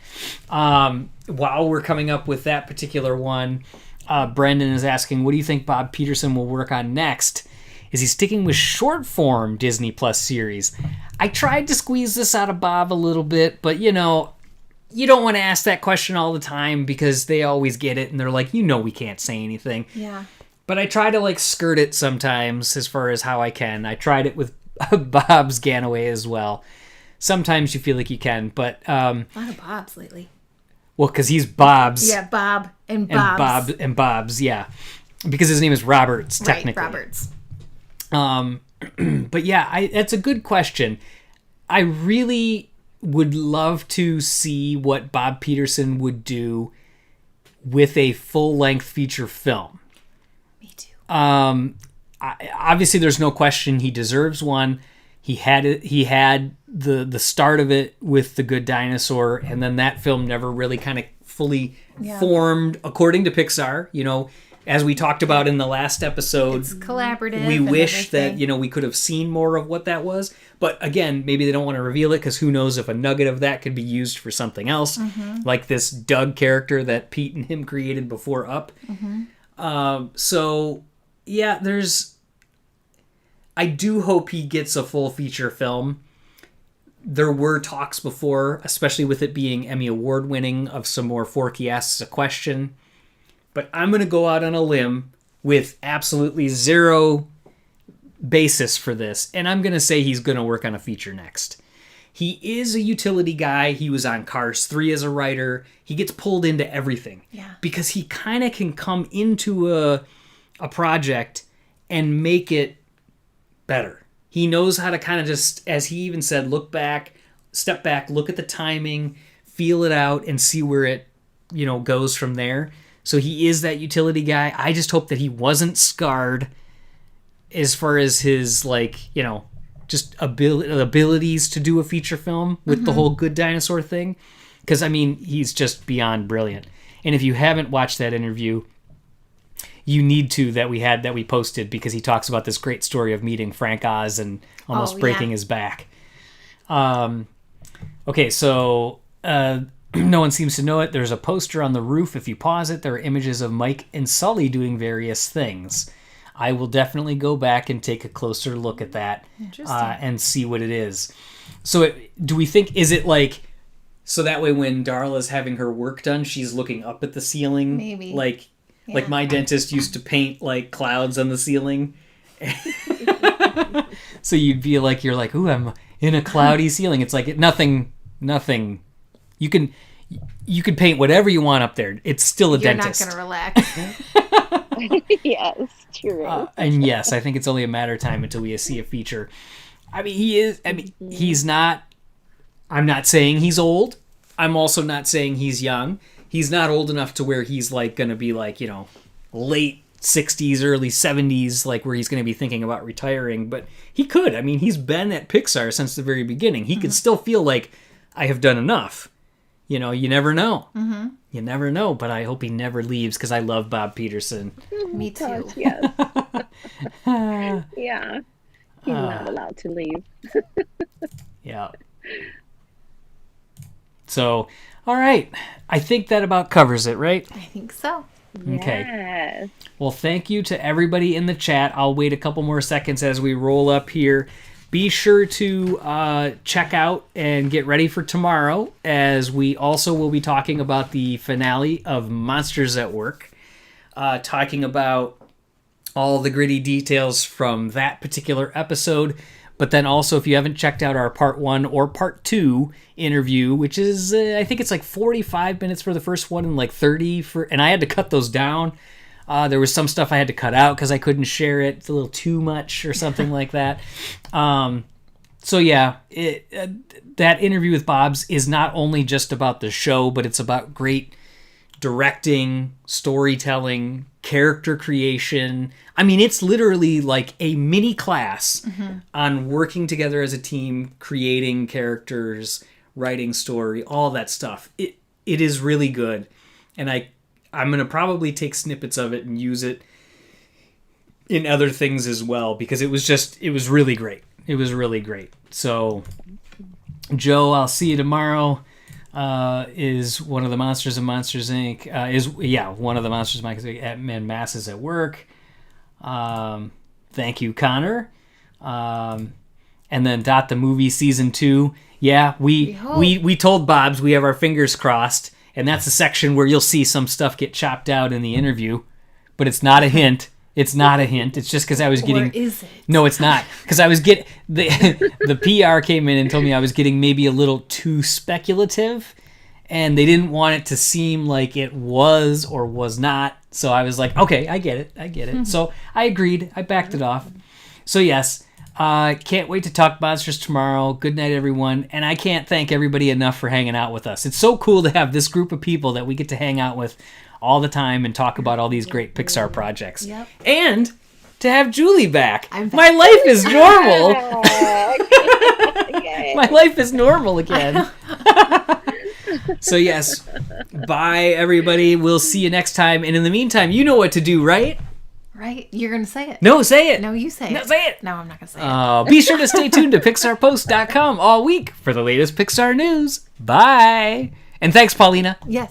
While we're coming up with that particular one, Brendan is asking, what do you think Bob Peterson will work on next? Is he sticking with short form Disney Plus series? I tried to squeeze this out of Bob a little bit, but you don't want to ask that question all the time because they always get it and they're like, we can't say anything. Yeah. But I try to like skirt it sometimes as far as how I can. I tried it with Bob's Ganaway as well. Sometimes you feel like you can, but A lot of Bobs lately. well, because he's Bob's. Yeah, Bob and Bob's. And Bob's, yeah. Because his name is Roberts, technically. Right, Roberts. But yeah, that's a good question. I really would love to see what Bob Peterson would do with a full-length feature film. Me too. Obviously, there's no question he deserves one. He had it. He had the start of it with The Good Dinosaur, and then that film never really kind of fully formed according to Pixar. As we talked about in the last episode, It's collaborative. we and wish everything. that we could have seen more of what that was. But again, maybe they don't want to reveal it because who knows if a nugget of that could be used for something else, like this Doug character that Pete and him created before Up. So yeah, I do hope he gets a full feature film. There were talks before, especially with it being Emmy Award winning, of some more Forky Asks a Question. But I'm going to go out on a limb with absolutely zero basis for this, and I'm going to say he's going to work on a feature next. He is a utility guy. He was on Cars 3 as a writer. He gets pulled into everything. Yeah. Because he kind of can come into a project and make it better. He knows how to kind of just, as he even said, look back, step back, look at the timing, feel it out, and see where it, goes from there. So he is that utility guy. I just hope that he wasn't scarred as far as his, just abilities to do a feature film with the whole Good Dinosaur thing. Because, he's just beyond brilliant. And if you haven't watched that interview, you need to, that we posted, because he talks about this great story of meeting Frank Oz and almost breaking his back. Okay, so no one seems to know it. There's a poster on the roof. If you pause it, there are images of Mike and Sully doing various things. I will definitely go back and take a closer look at that and see what it is. So do we think, is it like, so that way when Darla's having her work done, she's looking up at the ceiling? Maybe. Like my dentist used to paint like clouds on the ceiling. So you'd be like, you're like, ooh, I'm in a cloudy ceiling. It's like nothing. You can paint whatever you want up there. It's still a dentist. You're not going to relax. Yes, true. And yes, I think it's only a matter of time until we see a feature. He's not... I'm not saying he's old. I'm also not saying he's young. He's not old enough to where he's like going to be like, late 60s, early 70s, like where he's going to be thinking about retiring. But he could. He's been at Pixar since the very beginning. He could still feel like, I have done enough. You never know. Mm-hmm. You never know, but I hope he never leaves because I love Bob Peterson. Me too. Gosh, yes. Yeah. He's not allowed to leave. Yeah. So, all right. I think that about covers it, right? I think so. Okay. Yes. Well, thank you to everybody in the chat. I'll wait a couple more seconds as we roll up here. Be sure to check out and get ready for tomorrow, as we also will be talking about the finale of Monsters at Work, talking about all the gritty details from that particular episode. But then also, if you haven't checked out our part 1 or part 2 interview, which is, I think it's like 45 minutes for the first one and like 30 for, and I had to cut those down. There was some stuff I had to cut out because I couldn't share it. It's a little too much or something like that. So yeah, that interview with Bob's is not only just about the show, but it's about great directing, storytelling, character creation. It's literally like a mini class on working together as a team, creating characters, writing story, all that stuff. It is really good. And I'm going to probably take snippets of it and use it in other things as well, because it was really great. It was really great. So, Joe, I'll see you tomorrow. Is one of the Monsters of Monsters Inc. One of the Monsters of Monsters Inc. and Masses at Work. Thank you, Connor. And then Dot the Movie Season 2. Yeah, we told Bob's we have our fingers crossed, and that's the section where you'll see some stuff get chopped out in the interview. But it's not a hint. It's not a hint. It's just because I was getting... Or is it? No, it's not. Because I was getting... The PR came in and told me I was getting maybe a little too speculative, and they didn't want it to seem like it was or was not. So I was like, okay, I get it. So I agreed. I backed it off. So yes, can't wait to talk monsters tomorrow. Good night, everyone. And I can't thank everybody enough for hanging out with us. It's so cool to have this group of people that we get to hang out with all the time and talk about all these great Pixar projects. Yep. And to have Julie back. I'm back. My life is normal. Yay. My life is normal again. So yes, bye everybody. We'll see you next time. And in the meantime, you know what to do, right? Right? You're going to say it. No, say it. No, you say No, it. say it. No, I'm not going to say it. Be sure to stay tuned to PixarPost.com all week for the latest Pixar news. Bye. And thanks, Paulina. Yes.